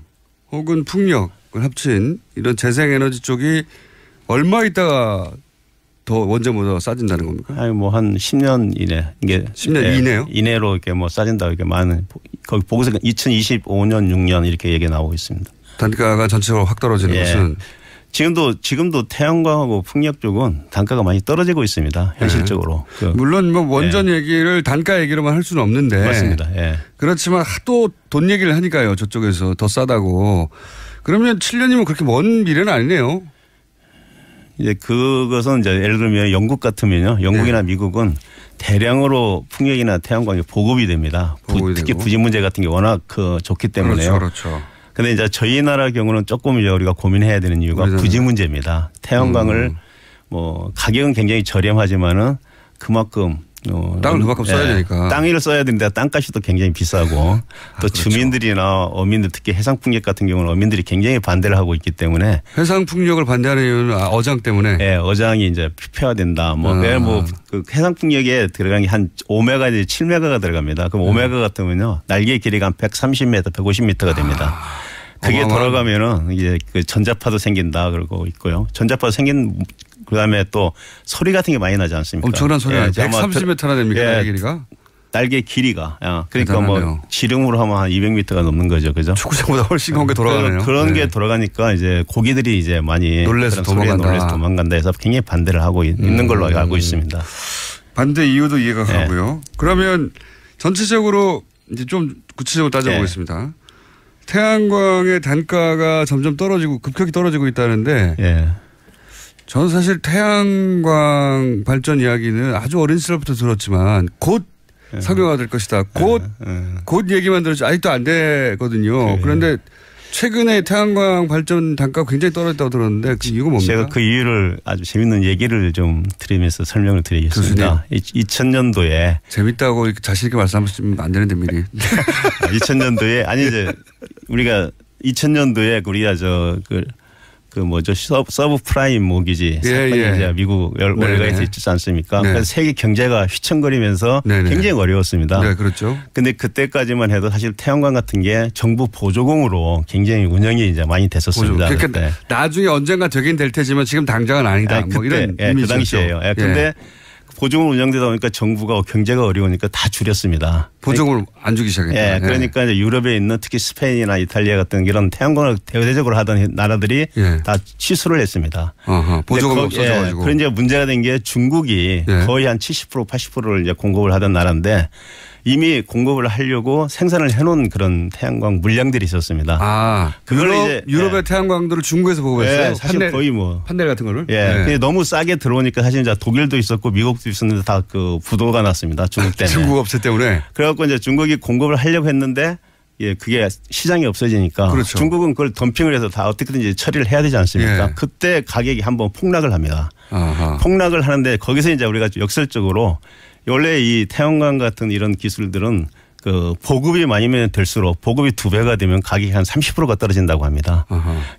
혹은 풍력을 합친 이런 재생에너지 쪽이 얼마 있다가 더 원전보다 싸진다는 겁니까? 아니 뭐 한 10년 이내 이게 10년 이내요? 이내로 이렇게 뭐 싸진다 이렇게 많은 거기 보고서 2025년 6년 이렇게 얘기 나오고 있습니다. 단가가 전체적으로 확 떨어지는 것은 지금도 태양광하고 풍력 쪽은 단가가 많이 떨어지고 있습니다. 현실적으로. 물론 뭐 원전 얘기를 단가 얘기로만 할 수는 없는데. 맞습니다. 그렇지만 또 돈 얘기를 하니까요. 저쪽에서 더 싸다고. 그러면 7년이면 그렇게 먼 미래는 아니네요. 이제 그것은 이제 예를 들면 영국 같으면요. 영국이나 미국은 대량으로 풍력이나 태양광이 보급이 됩니다. 특히 부진 문제 같은 게 워낙 좋기 때문에요. 그렇죠. 근데 이제 저희 나라 경우는 조금 이제 우리가 고민해야 되는 이유가 부지 문제입니다. 태양광을 뭐 가격은 굉장히 저렴하지만은 그만큼 땅을 그만큼 써야 되니까. 땅을 써야 되는데 땅값이 또 굉장히 비싸고 또 그렇죠. 주민들이나 어민들 특히 해상풍력 같은 경우는 어민들이 굉장히 반대를 하고 있기 때문에 해상풍력을 반대하는 이유는 어장 때문에. 네, 어장이 이제 폐화된다. 그 해상풍력에 들어간 게 한 5메가 이제 7메가가 들어갑니다. 그럼 5메가 같으면요 날개 길이가 한 130m, 150m가 됩니다. 그게 돌아가면은 이제 그 전자파도 생긴다 그러고 있고요. 전자파도 생긴 그다음에 또 소리 같은 게 많이 나지 않습니까? 엄청난 소리가 130m나 됩니까? 날개 길이가? 날개 길이가. 그러니까 대단하네요. 뭐 지름으로 하면 한 200m가 넘는 거죠. 그죠? 축구장보다 훨씬 큰 게 돌아가네요. 그런 게 돌아가니까 이제 고기들이 이제 많이 놀래서 도망간다 해서 굉장히 반대를 하고 있는 걸로 알고 있습니다. 반대 이유도 이해가 가고요. 그러면 전체적으로 이제 좀 구체적으로 따져보겠습니다. 태양광의 단가가 점점 떨어지고 급격히 떨어지고 있다는데 저는 사실 태양광 발전 이야기는 아주 어린 시절부터 들었지만 곧 상용화될 것이다. 곧 얘기만 들었지 아직도 안 되거든요. 그런데 최근에 태양광 발전 단가가 굉장히 떨어졌다고 들었는데 그 이유가 뭡니까? 제가 그 이유를 아주 재밌는 얘기를 좀 드리면서 설명을 드리겠습니다. 2000년도에 재밌다고 자신 있게 말씀하시면 안 되는데 미리. 2000년도에 아니 이제 우리가 2000년도에 우리가 서브 프라임 모기지 사건이 이제 미국 월가에서 있지 않습니까? 그래서 세계 경제가 휘청거리면서 굉장히 어려웠습니다. 네, 그렇죠. 근데 그때까지만 해도 사실 태양광 같은 게 정부 보조공으로 굉장히 운영이 이제 많이 됐었습니다. 그러니까 나중에 언젠가 되긴 될 테지만 지금 당장은 아니다. 뭐 이런 그 당시에요. 근데 보조금 운영되다 보니까 정부가 경제가 어려우니까 다 줄였습니다. 보조금을 안 주기 시작했다. 그러니까 이제 유럽에 있는 특히 스페인이나 이탈리아 같은 이런 태양광을 대대적으로 하던 나라들이 다 취소를 했습니다. 보조금 없어져가지고. 그런 이제 문제가 된 게 중국이 거의 한 70% 80%를 이제 공급을 하던 나라인데 이미 공급을 하려고 생산을 해놓은 그런 태양광 물량들이 있었습니다. 그걸 이제 유럽의 태양광들을 중국에서 보급했어요. 사실 거의 판넬 같은 거를. 근데 너무 싸게 들어오니까 사실 이제 독일도 있었고 미국도 있었는데 다 그 부도가 났습니다. 중국 때문에. 중국 업체 때문에. 그래갖고 이제 중국이 공급을 하려고 했는데 그게 시장이 없어지니까 그렇죠. 중국은 그걸 덤핑을 해서 다 어떻게든지 처리를 해야 되지 않습니까? 그때 가격이 한번 폭락을 합니다. 폭락을 하는데 거기서 이제 우리가 역설적으로 원래 이 태양광 같은 이런 기술들은 그 보급이 많이면 될수록 보급이 2배가 되면 가격이 한 30%가 떨어진다고 합니다.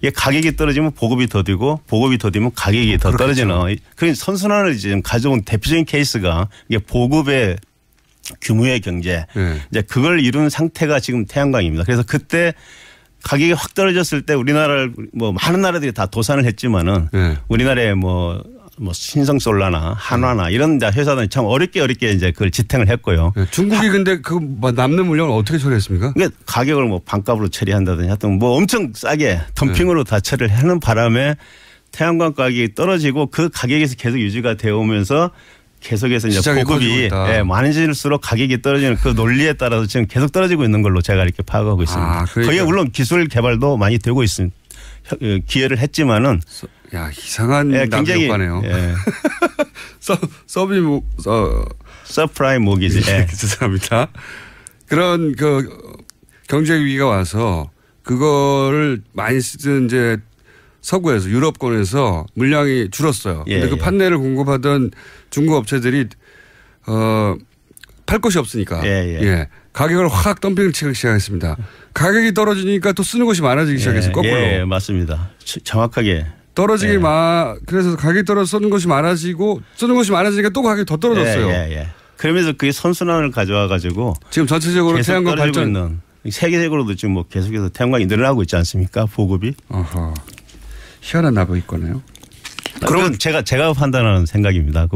이게 가격이 떨어지면 보급이 더디고 보급이 더디면 가격이 더 떨어지는 그런 선순환을 지금 가져온 대표적인 케이스가 이게 보급의 규모의 경제 이제 그걸 이룬 상태가 지금 태양광입니다. 그래서 그때 가격이 확 떨어졌을 때 우리나라를 뭐 많은 나라들이 다 도산을 했지만은 우리나라에 뭐 뭐 신성솔라나 한화나 이런 회사들이 참 어렵게 이제 그걸 지탱을 했고요. 네, 중국이 근데 그 남는 물량을 어떻게 처리했습니까? 그러니까 가격을 뭐 반값으로 처리한다든지 하여튼 뭐 엄청 싸게 덤핑으로 다 처리를 하는 바람에 태양광 가격이 떨어지고 그 가격에서 계속 유지가 되어 오면서 계속해서 이제 보급이 많아질수록 가격이 떨어지는 그 논리에 따라서 지금 계속 떨어지고 있는 걸로 제가 이렇게 파악하고 있습니다. 그러니까. 거기에 물론 기술 개발도 많이 되고 있습니다. 기여를 했지만은 야 이상한 굉장히 효과네요. 서프라임 모기지. 죄송합니다. 그런 그 경제 위기가 와서 그거를 많이 쓰던 이제 서구에서 유럽권에서 물량이 줄었어요. 근데 그 판넬을 공급하던 중국 업체들이 팔 곳이 없으니까 가격을 확 덤핑을 치기 시작했습니다. 가격이 떨어지니까 또 쓰는 곳이 많아지기 시작했어요. 거꾸로. 예, 맞습니다. 정확하게. 떨어지기 그래서 가격이 떨어져 쓰는 곳이 많아지고 쓰는 곳이 많아지니까 또 가격이 더 떨어졌어요. 그러면서 그게 선순환을 가져와 가지고 지금 전체적으로 태양광 발전 있는 세계적으로도 지금 뭐 계속해서 태양광이 늘어나고 있지 않습니까? 보급이. 희한한 나부있거네요. 그럼 제가 판단하는 생각입니다.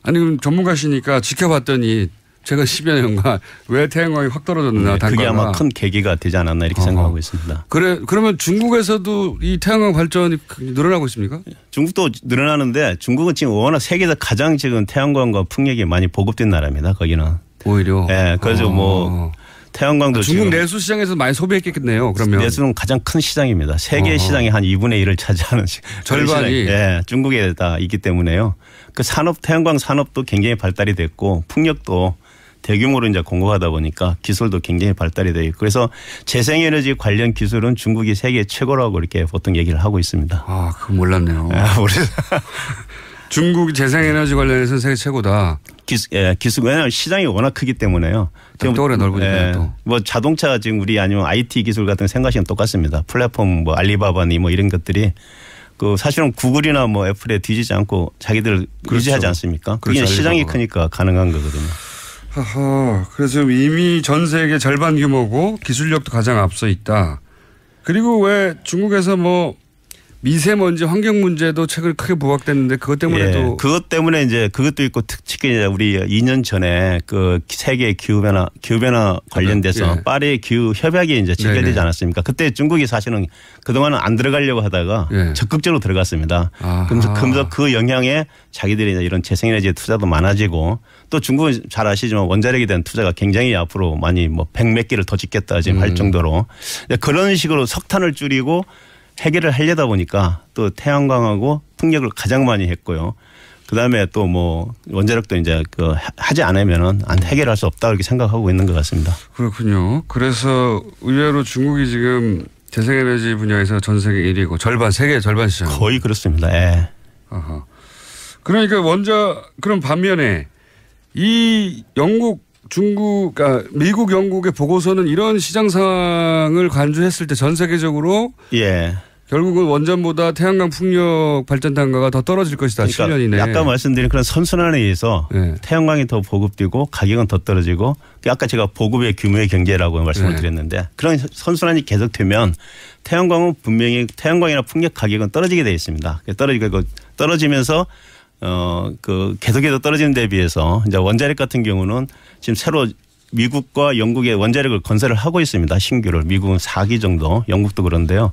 아니 그럼 전문가시니까 지켜봤더니 제가 10여 년간 왜 태양광이 확 떨어졌나 단가가. 그게 아마 큰 계기가 되지 않았나 이렇게 생각하고 있습니다. 그러면 중국에서도 이 태양광 발전이 늘어나고 있습니까? 중국도 늘어나는데 중국은 지금 워낙 세계에서 가장 지금 태양광과 풍력이 많이 보급된 나라입니다. 거기는. 오히려. 그래서 뭐 태양광도 중국 내수 시장에서 많이 소비했겠네요. 그러면 내수는 가장 큰 시장입니다. 세계 시장의 한 2분의 1을 차지하는 절반이 중국에 다 있기 때문에요. 그 산업 태양광 산업도 굉장히 발달이 됐고 풍력도 대규모로 이제 공급하다 보니까 기술도 굉장히 발달이 되고 그래서 재생에너지 관련 기술은 중국이 세계 최고라고 이렇게 보통 얘기를 하고 있습니다. 그거 몰랐네요. 중국이 재생에너지 관련해서는 세계 최고다. 기술 왜냐하면 시장이 워낙 크기 때문에요. 또래 넓으니까 또. 뭐 자동차 지금 우리 아니면 IT 기술 같은 생각이랑 똑같습니다. 플랫폼 뭐 알리바바니 뭐 이런 것들이 그 사실은 구글이나 뭐 애플에 뒤지지 않고 자기들 유지하지 않습니까? 그게 시장이 크니까 가능한 거거든요. 그래서 이미 전 세계 절반 규모고 기술력도 가장 앞서 있다. 그리고 왜 중국에서 뭐 미세먼지 환경 문제도 최근 크게 부각됐는데 그것 때문에도 그것 때문에 이제 그것도 있고 특히 이제 우리 2년 전에 그 세계 기후 변화 관련돼서 파리 기후 협약이 이제 체결되지 않았습니까? 그때 중국이 사실은 그동안은 안 들어가려고 하다가 적극적으로 들어갔습니다. 그러면서 그 영향에 자기들이 이런 재생에너지 투자도 많아지고 또 중국은 잘 아시지만 원자력에 대한 투자가 굉장히 앞으로 많이 뭐 100몇 개를 더 짓겠다 지금 할 정도로 그런 식으로 석탄을 줄이고 해결을 하려다 보니까 또 태양광하고 풍력을 가장 많이 했고요. 그다음에 또 뭐 원자력도 이제 그 하지 않으면은 해결할 수 없다 이렇게 생각하고 있는 것 같습니다. 그렇군요. 그래서 의외로 중국이 지금 재생에너지 분야에서 전 세계 1위고 세계 절반 시장. 거의 그렇습니다. 그러니까 그럼 반면에 이 미국, 영국의 보고서는 이런 시장 상황을 간주했을 때 전 세계적으로 결국은 원전보다 태양광 풍력 발전 단가가 더 떨어질 것이다. 그러니까 7년 이내에. 아까 말씀드린 그런 선순환에 의해서 태양광이 더 보급되고 가격은 더 떨어지고 아까 제가 보급의 규모의 경제라고 말씀을 드렸는데 그런 선순환이 계속되면 태양광은 분명히 태양광이나 풍력 가격은 떨어지게 되어 있습니다. 떨어지면서 계속해서 떨어지는 데 비해서 이제 원자력 같은 경우는 지금 새로 미국과 영국의 원자력을 건설을 하고 있습니다. 신규를. 미국은 4기 정도, 영국도 그런데요.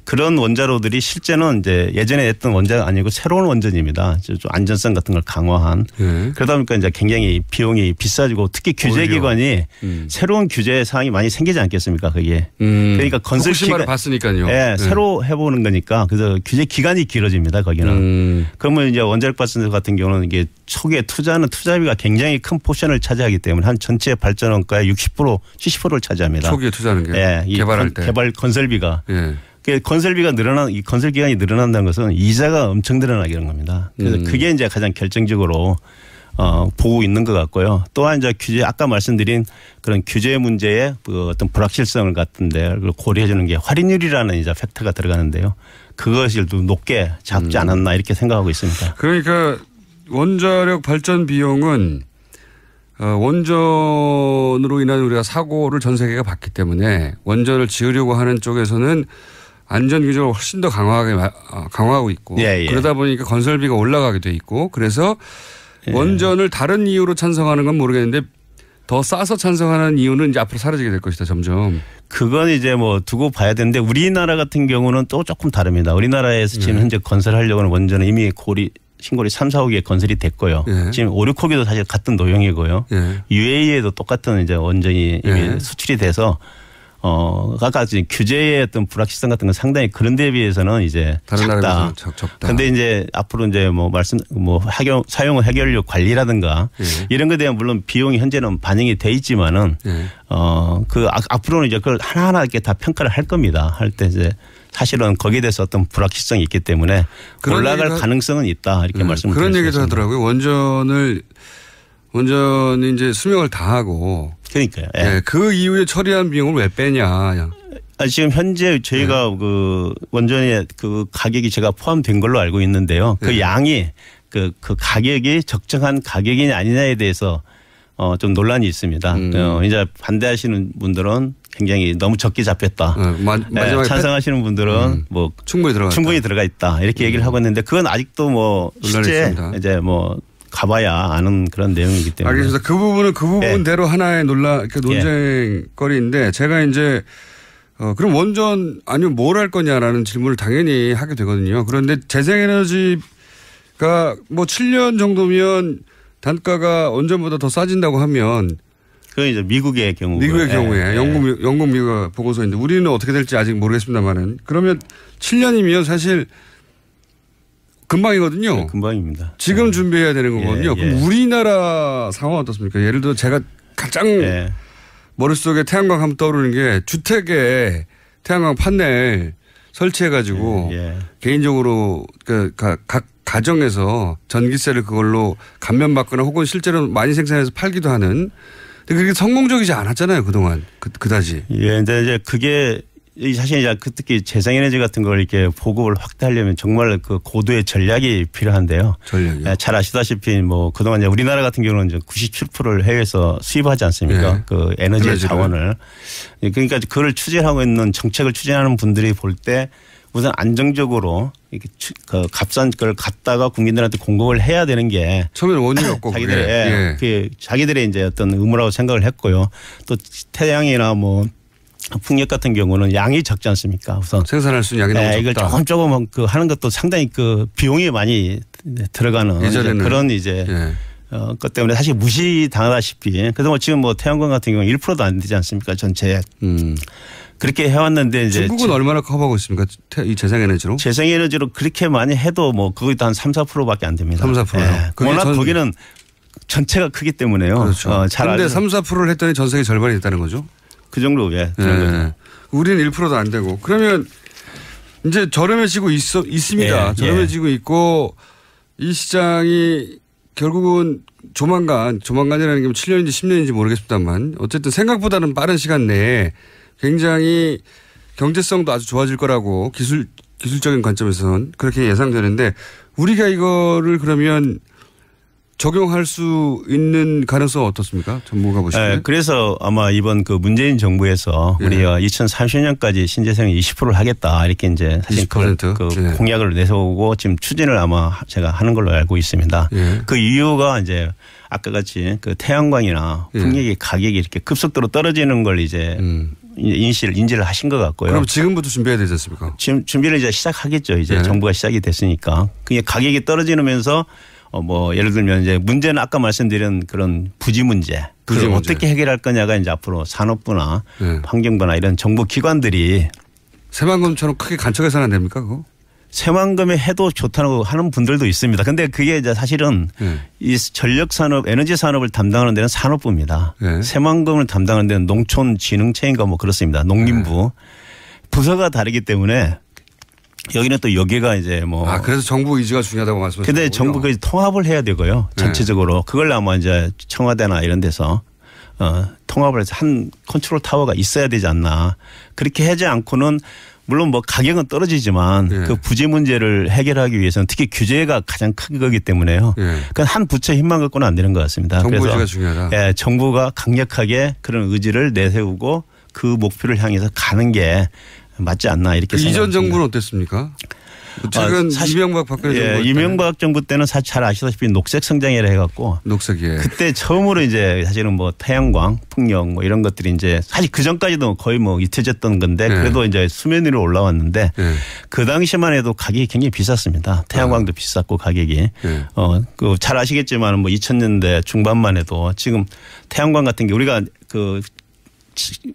그런 원자로들이 실제는 이제 예전에 했던 원자가 아니고 새로운 원전입니다. 좀 안전성 같은 걸 강화한. 그러다 보니까 이제 굉장히 비용이 비싸지고 특히 규제기관이 새로운 규제 사항이 많이 생기지 않겠습니까? 그게. 그러니까 건설 기간 봤으니까요. 새로 해보는 거니까 그래서 규제 기간이 길어집니다. 거기는. 그러면 이제 원자력 발전소 같은 경우는 이게 초기에 투자하는 투자비가 굉장히 큰 포션을 차지하기 때문에 한 전체 발전 원가의 60%, 70%를 차지합니다. 초기에 투자하는 게. 개발할 때. 개발 건설비가. 건설비가 이 건설 기간이 늘어난다는 것은 이자가 엄청 늘어나게 되는 겁니다. 그래서 그게 이제 가장 결정적으로 보고 있는 것 같고요. 또한 이제 아까 말씀드린 그런 규제 문제의 그 어떤 불확실성을 같은데 그걸 고려해 주는 게 할인율이라는 이제 팩터가 들어가는데요. 그것을 높게 잡지 않았나 이렇게 생각하고 있습니다. 그러니까 원자력 발전 비용은 원전으로 인한 우리가 사고를 전 세계가 봤기 때문에 원전을 지으려고 하는 쪽에서는 안전 규정을 훨씬 더 강화하고 있고 예, 예. 그러다 보니까 건설비가 올라가게 돼 있고 그래서 예. 원전을 다른 이유로 찬성하는 건 모르겠는데 더 싸서 찬성하는 이유는 이제 앞으로 사라지게 될 것이다 점점. 그건 이제 뭐 두고 봐야 되는데 우리나라 같은 경우는 또 조금 다릅니다. 우리나라에서 지금 현재 건설하려고는 원전은 이미 신고리 3, 4호기에 건설이 됐고요. 예. 지금 5, 6호기도 사실 같은 노형이고요. 예. UAE에도 똑같은 이제 원전이 이미 예. 수출이 돼서 아까 지금 규제의 어떤 불확실성 같은 건 상당히 그런 데 비해서는 이제 다른 작다. 적다. 근데 이제 앞으로 이제 뭐 사용 해결료 관리라든가 예. 이런 것에 대한 물론 비용이 현재는 반영이 돼 있지만은 예. 앞으로는 이제 그걸 하나하나 이렇게 다 평가를 할 겁니다. 할 때 이제 사실은 거기에 대해서 어떤 불확실성이 있기 때문에 올라갈 가능성은 있다 이렇게 말씀을 그런 드릴 수 얘기도 있습니다. 하더라고요. 원전이 이제 수명을 다하고 그러니까요. 예. 예, 그 이후에 처리한 비용을 왜 빼냐. 지금 현재 저희가 그 원전의 그 가격이 제가 포함된 걸로 알고 있는데요. 그 양이 그 가격이 적정한 가격이냐 아니냐에 대해서 좀 논란이 있습니다. 이제 반대하시는 분들은 굉장히 너무 적게 잡혔다. 마지막에 찬성하시는 분들은 뭐 충분히 들어가 있다. 이렇게 얘기를 하고 있는데 그건 아직도 뭐 실제 이제 뭐 가봐야 아는 그런 내용이기 때문에. 알겠습니다. 그 부분은 그 부분대로 하나의 논쟁거리인데 제가 이제 그럼 원전 아니면 뭘 할 거냐라는 질문을 당연히 하게 되거든요. 그런데 재생에너지가 뭐 7년 정도면 단가가 원전보다 더 싸진다고 하면 그건 이제 미국의 경우에 영국 미국 보고서인데 우리는 어떻게 될지 아직 모르겠습니다만은 그러면 7년이면 사실 금방이거든요. 네, 금방입니다. 지금 준비해야 되는 거거든요. 그럼 우리나라 상황 어떻습니까? 예를 들어 제가 가장 머릿속에 태양광 하면 떠오르는 게 주택에 태양광 판넬 설치해가지고 개인적으로 각 가정에서 전기세를 그걸로 감면받거나 혹은 실제로 많이 생산해서 팔기도 하는. 근데 그게 성공적이지 않았잖아요 그동안 그다지. 예, 근데 이제 그게 사실 이제 특히 재생에너지 같은 걸 이렇게 보급을 확대하려면 정말 그 고도의 전략이 필요한데요. 전략이요? 잘 아시다시피 뭐 그동안 이제 우리나라 같은 경우는 이제 97%를 해외에서 수입하지 않습니까? 네. 그 에너지 자원을. 그러니까 그걸 추진하고 있는 정책을 추진하는 분들이 볼 때 우선 안정적으로 이렇게 그 값싼 걸 갖다가 국민들한테 공급을 해야 되는 게 처음에는 원인이었고 자기들의 이제 어떤 의무라고 생각을 했고요. 또 태양이나 뭐 풍력 같은 경우는 양이 적지 않습니까? 우선 생산할 수 있는 양이 너무 적다. 이걸 조금 그 하는 것도 상당히 그 비용이 많이 들어가는 그런 이제 것 때문에 사실 무시당하다시피 그래서 뭐 지금 뭐 태양광 같은 경우는 1%도 안 되지 않습니까? 전체. 그렇게 해왔는데 이제 중국은 얼마나 커버하고 있습니까? 이 재생에너지로? 재생에너지로 그렇게 많이 해도 뭐 그것도 한 3, 4%밖에 안 됩니다. 3, 4%요? 워낙 거기는 전체가 크기 때문에요. 그렇죠. 그런데 3, 4%를 했더니 전 세계 절반이 됐다는 거죠? 그 정도 그런 거죠. 우리는 1%도 안 되고 그러면 이제 저렴해지고 있습니다. 저렴해지고 있고 이 시장이 결국은 조만간이라는 게 7년인지 10년인지 모르겠습니다만 어쨌든 생각보다는 빠른 시간 내에 굉장히 경제성도 아주 좋아질 거라고 기술적인 관점에서는 그렇게 예상되는데 우리가 이거를 그러면 적용할 수 있는 가능성은 어떻습니까? 전문가 보시기에. 그래서 아마 이번 그 문재인 정부에서 우리가 2030년까지 신재생을 20%를 하겠다 이렇게 이제 사실 그 공약을 내세우고 지금 추진을 아마 제가 하는 걸로 알고 있습니다. 그 이유가 이제 아까 같이 그 태양광이나 풍력의 가격이 이렇게 급속도로 떨어지는 걸 이제 인지를 하신 것 같고요. 그럼 지금부터 준비해야 되지 않습니까? 지금 준비를 이제 시작하겠죠. 이제 정부가 시작이 됐으니까. 그게 가격이 떨어지면서 뭐 예를 들면 이제 문제는 아까 말씀드린 그런 부지 문제. 그걸 어떻게 해결할 거냐가 이제 앞으로 산업부나 환경부나 이런 정부 기관들이 새만금처럼 크게 간척해서는 안 됩니까 그거? 새만금에 해도 좋다고 하는 분들도 있습니다. 근데 그게 이제 사실은 이 전력 산업, 에너지 산업을 담당하는 데는 산업부입니다. 새만금을 담당하는 데는 농촌진흥체인가 뭐 그렇습니다. 농림부. 부서가 다르기 때문에 여기는 또 여기가 이제 뭐. 그래서 정부 의지가 중요하다고 말씀하셨죠. 근데 정부가 통합을 해야 되고요. 전체적으로. 그걸 아마 이제 청와대나 이런 데서 통합을 해서 한 컨트롤 타워가 있어야 되지 않나. 그렇게 하지 않고는 물론 뭐 가격은 떨어지지만 그 부지 문제를 해결하기 위해서는 특히 규제가 가장 큰 거기 때문에요. 그건 한 부처 힘만 갖고는 안 되는 것 같습니다. 정부 의지가 중요하다. 정부가 강력하게 그런 의지를 내세우고 그 목표를 향해서 가는 게 맞지 않나 이렇게 그 생각합니다. 이전 정부는 어땠습니까? 최근 이명박 박근혜 정부. 예, 이명박 정부 때는 사실 잘 아시다시피 녹색 성장이라 해갖고. 녹색이에요. 그때 처음으로 이제 사실은 뭐 태양광, 풍력 뭐 이런 것들이 이제 사실 그 전까지도 거의 뭐 잊혀졌던 건데 그래도 이제 수면 위로 올라왔는데 그 당시만 해도 가격이 굉장히 비쌌습니다. 태양광도 비쌌고 가격이. 그 잘 아시겠지만 뭐 2000년대 중반만 해도 지금 태양광 같은 게 우리가 그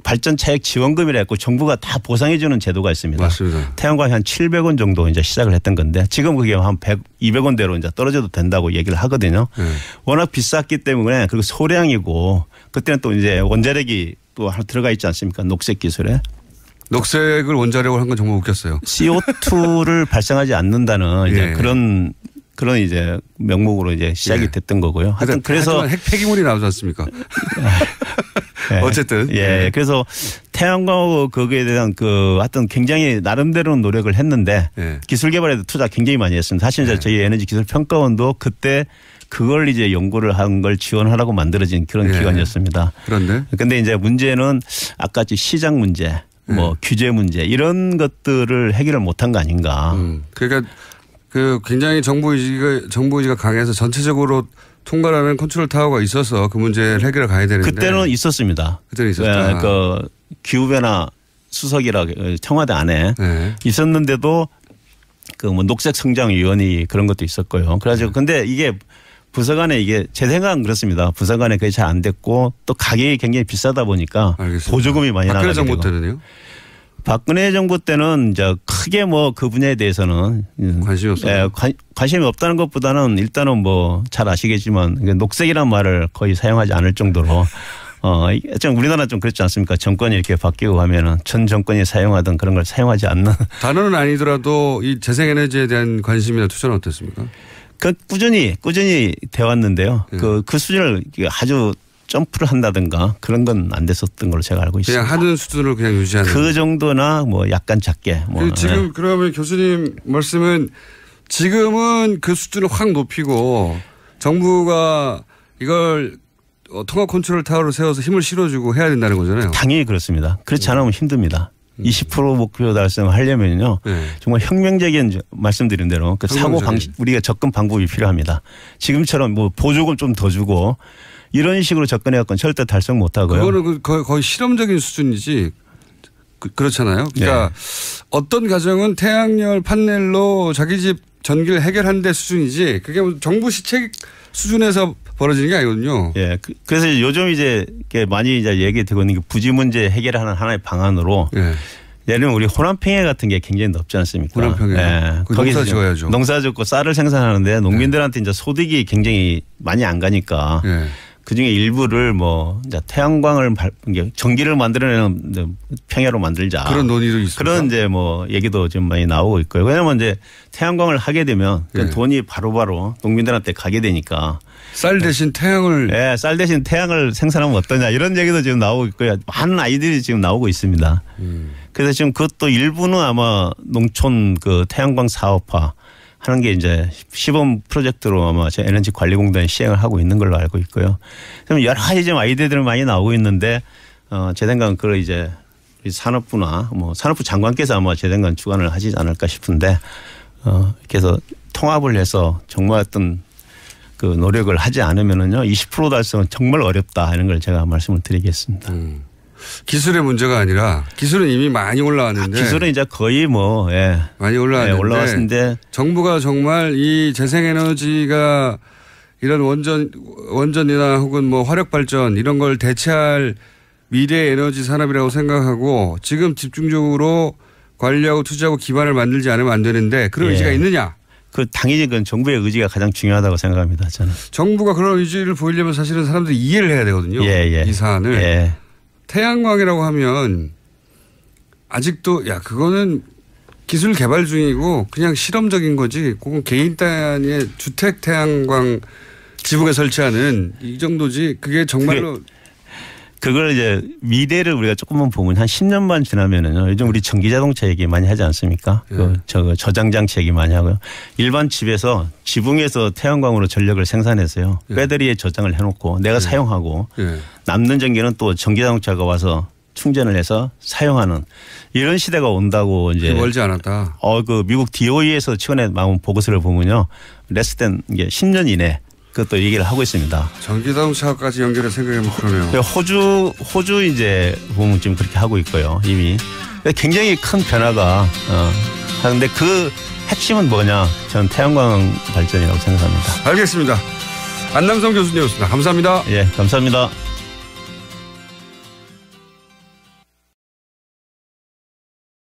발전 차액 지원금이라 했고 정부가 다 보상해 주는 제도가 있습니다. 맞습니다. 태양광이 한 700원 정도 이제 시작을 했던 건데 지금 그게 한 200원대로 이제 떨어져도 된다고 얘기를 하거든요. 워낙 비쌌기 때문에 그리고 소량이고 그때는 또 이제 원자력이 또 하나 들어가 있지 않습니까? 녹색 기술에. 녹색을 원자력으로 한 건 정말 웃겼어요. CO2를 발생하지 않는다는 이제 그런 이제 명목으로 이제 시작이 됐던 거고요. 하여튼 그래서 폐기물이 나오지 않습니까? 어쨌든. 예. 그래서 태양광 거기에 대한 그 하여튼 굉장히 나름대로는 노력을 했는데 기술 개발에도 투자 굉장히 많이 했습니다. 사실 이제 저희 에너지 기술 평가원도 그때 그걸 이제 연구를 한 걸 지원하라고 만들어진 그런 기관이었습니다. 그런데. 근데 이제 문제는 아까 시장 문제 뭐 규제 문제 이런 것들을 해결을 못한 거 아닌가. 그러니까 그 굉장히 정부 의지가 강해서 전체적으로 통과라는 컨트롤 타워가 있어서 그 문제를 해결해 가야 되는데. 그때는 있었습니다. 그때는 있었다. 그 기후변화 수석이라 청와대 안에 있었는데도 그 뭐 녹색 성장위원회 그런 것도 있었고요. 그래가지고 근데 이게 부서 간에 이게 제 생각은 그렇습니다. 부서 간에 그게 잘 안 됐고 또 가격이 굉장히 비싸다 보니까 보조금이 많이 나가게 되고. 박근혜 정부 때는요? 박근혜 정부 때는 이제 크게 뭐 그 분야에 대해서는 관심이 없어요. 관심이 없다는 것보다는 일단은 뭐 잘 아시겠지만 녹색이란 말을 거의 사용하지 않을 정도로 좀 우리나라 좀 그렇지 않습니까? 정권이 이렇게 바뀌고 하면은 전 정권이 사용하던 그런 걸 사용하지 않는. 단어는 아니더라도 이 재생에너지에 대한 관심이나 투자는 어땠습니까? 그 꾸준히 돼 왔는데요. 그 수준을 아주 점프를 한다든가 그런 건 안 됐었던 걸로 제가 알고 있습니다. 그냥 하는 수준을 그냥 유지하는. 그 정도나 뭐 약간 작게. 뭐 지금 그러면 교수님 말씀은 지금은 그 수준을 확 높이고 정부가 이걸 통합 컨트롤 타워를 세워서 힘을 실어주고 해야 된다는 거잖아요. 당연히 그렇습니다. 그렇지 않으면 힘듭니다. 20% 목표 달성을 하려면요. 정말 혁명적인 말씀드린 대로 그 사고 방식 우리가 접근 방법이 필요합니다. 지금처럼 뭐 보조금 좀 더 주고 이런 식으로 접근해 갖고는 절대 달성 못 하고요. 그거는 거의 실험적인 수준이지. 그렇잖아요. 그러니까 어떤 가정은 태양열 판넬로 자기 집 전기를 해결한 데 수준이지 그게 정부 시책 수준에서 벌어지는 게 아니거든요. 예. 그래서 요즘 이제 많이 이제 얘기되고 있는 게 부지 문제 해결하는 하나의 방안으로 예를 들면 우리 호남평야 같은 게 굉장히 높지 않습니까? 호남평야. 예. 농사 지어야죠. 농사 짓고 쌀을 생산하는데 농민들한테 이제 소득이 굉장히 많이 안 가니까 그중에 일부를 뭐 이제 태양광을 전기를 만들어내는 평야로 만들자. 그런 논의도 있습니다. 그런 이제 뭐 얘기도 지금 많이 나오고 있고요. 왜냐하면 이제 태양광을 하게 되면 돈이 바로바로 농민들한테 가게 되니까. 쌀 대신 태양을. 네, 쌀 대신 태양을 생산하면 어떠냐 이런 얘기도 지금 나오고 있고요. 많은 아이들이 지금 나오고 있습니다. 그래서 지금 그것도 일부는 아마 농촌 그 태양광 사업화 하는 게 이제 시범 프로젝트로 아마 제 에너지관리공단이 시행을 하고 있는 걸로 알고 있고요. 여러 가지 지금 아이디어들이 많이 나오고 있는데 제 생각은 그걸 이제 산업부나 뭐 산업부 장관께서 아마 제 생각은 주관을 하지 않을까 싶은데 그래서 통합을 해서 정말 어떤 그 노력을 하지 않으면은요 20% 달성은 정말 어렵다 하는 걸 제가 말씀을 드리겠습니다. 기술의 문제가 아니라 기술은 이미 많이 올라왔는데 기술은 이제 거의 뭐 많이 올라왔는데 올라왔는데 정부가 정말 이 재생에너지가 이런 원전이나 혹은 뭐 화력 발전 이런 걸 대체할 미래 에너지 산업이라고 생각하고 지금 집중적으로 관리하고 투자하고 기반을 만들지 않으면 안 되는데 그런 의지가 있느냐? 그 당연히 그건 정부의 의지가 가장 중요하다고 생각합니다. 저는 정부가 그런 의지를 보이려면 사실은 사람들이 이해를 해야 되거든요. 이 사안을. 태양광이라고 하면 아직도 그거는 기술 개발 중이고 그냥 실험적인 거지. 그건 개인 단위의 주택 태양광 지붕에 설치하는 이 정도지. 그게 정말로. 그걸 이제 미래를 우리가 조금만 보면 한 10년만 지나면은요. 요즘 우리 전기 자동차 얘기 많이 하지 않습니까? 저장 장치 얘기 많이 하고요. 일반 집에서 지붕에서 태양광으로 전력을 생산해서요. 배터리에 저장을 해놓고 내가 사용하고 남는 전기는 또 전기 자동차가 와서 충전을 해서 사용하는 이런 시대가 온다고 이제 멀지 않았다. 그 미국 DOE에서 최근에 나온 보고서를 보면요, 레스된 이게 10년 이내 그것도 얘기를 하고 있습니다. 전기자동차까지 연결해 생각해보면 그러네요. 호주 이제 보면 지금 그렇게 하고 있고요, 이미. 굉장히 큰 변화가 하는데 그 핵심은 뭐냐? 저는 태양광 발전이라고 생각합니다. 알겠습니다. 안남성 교수님이었습니다. 감사합니다. 예, 감사합니다.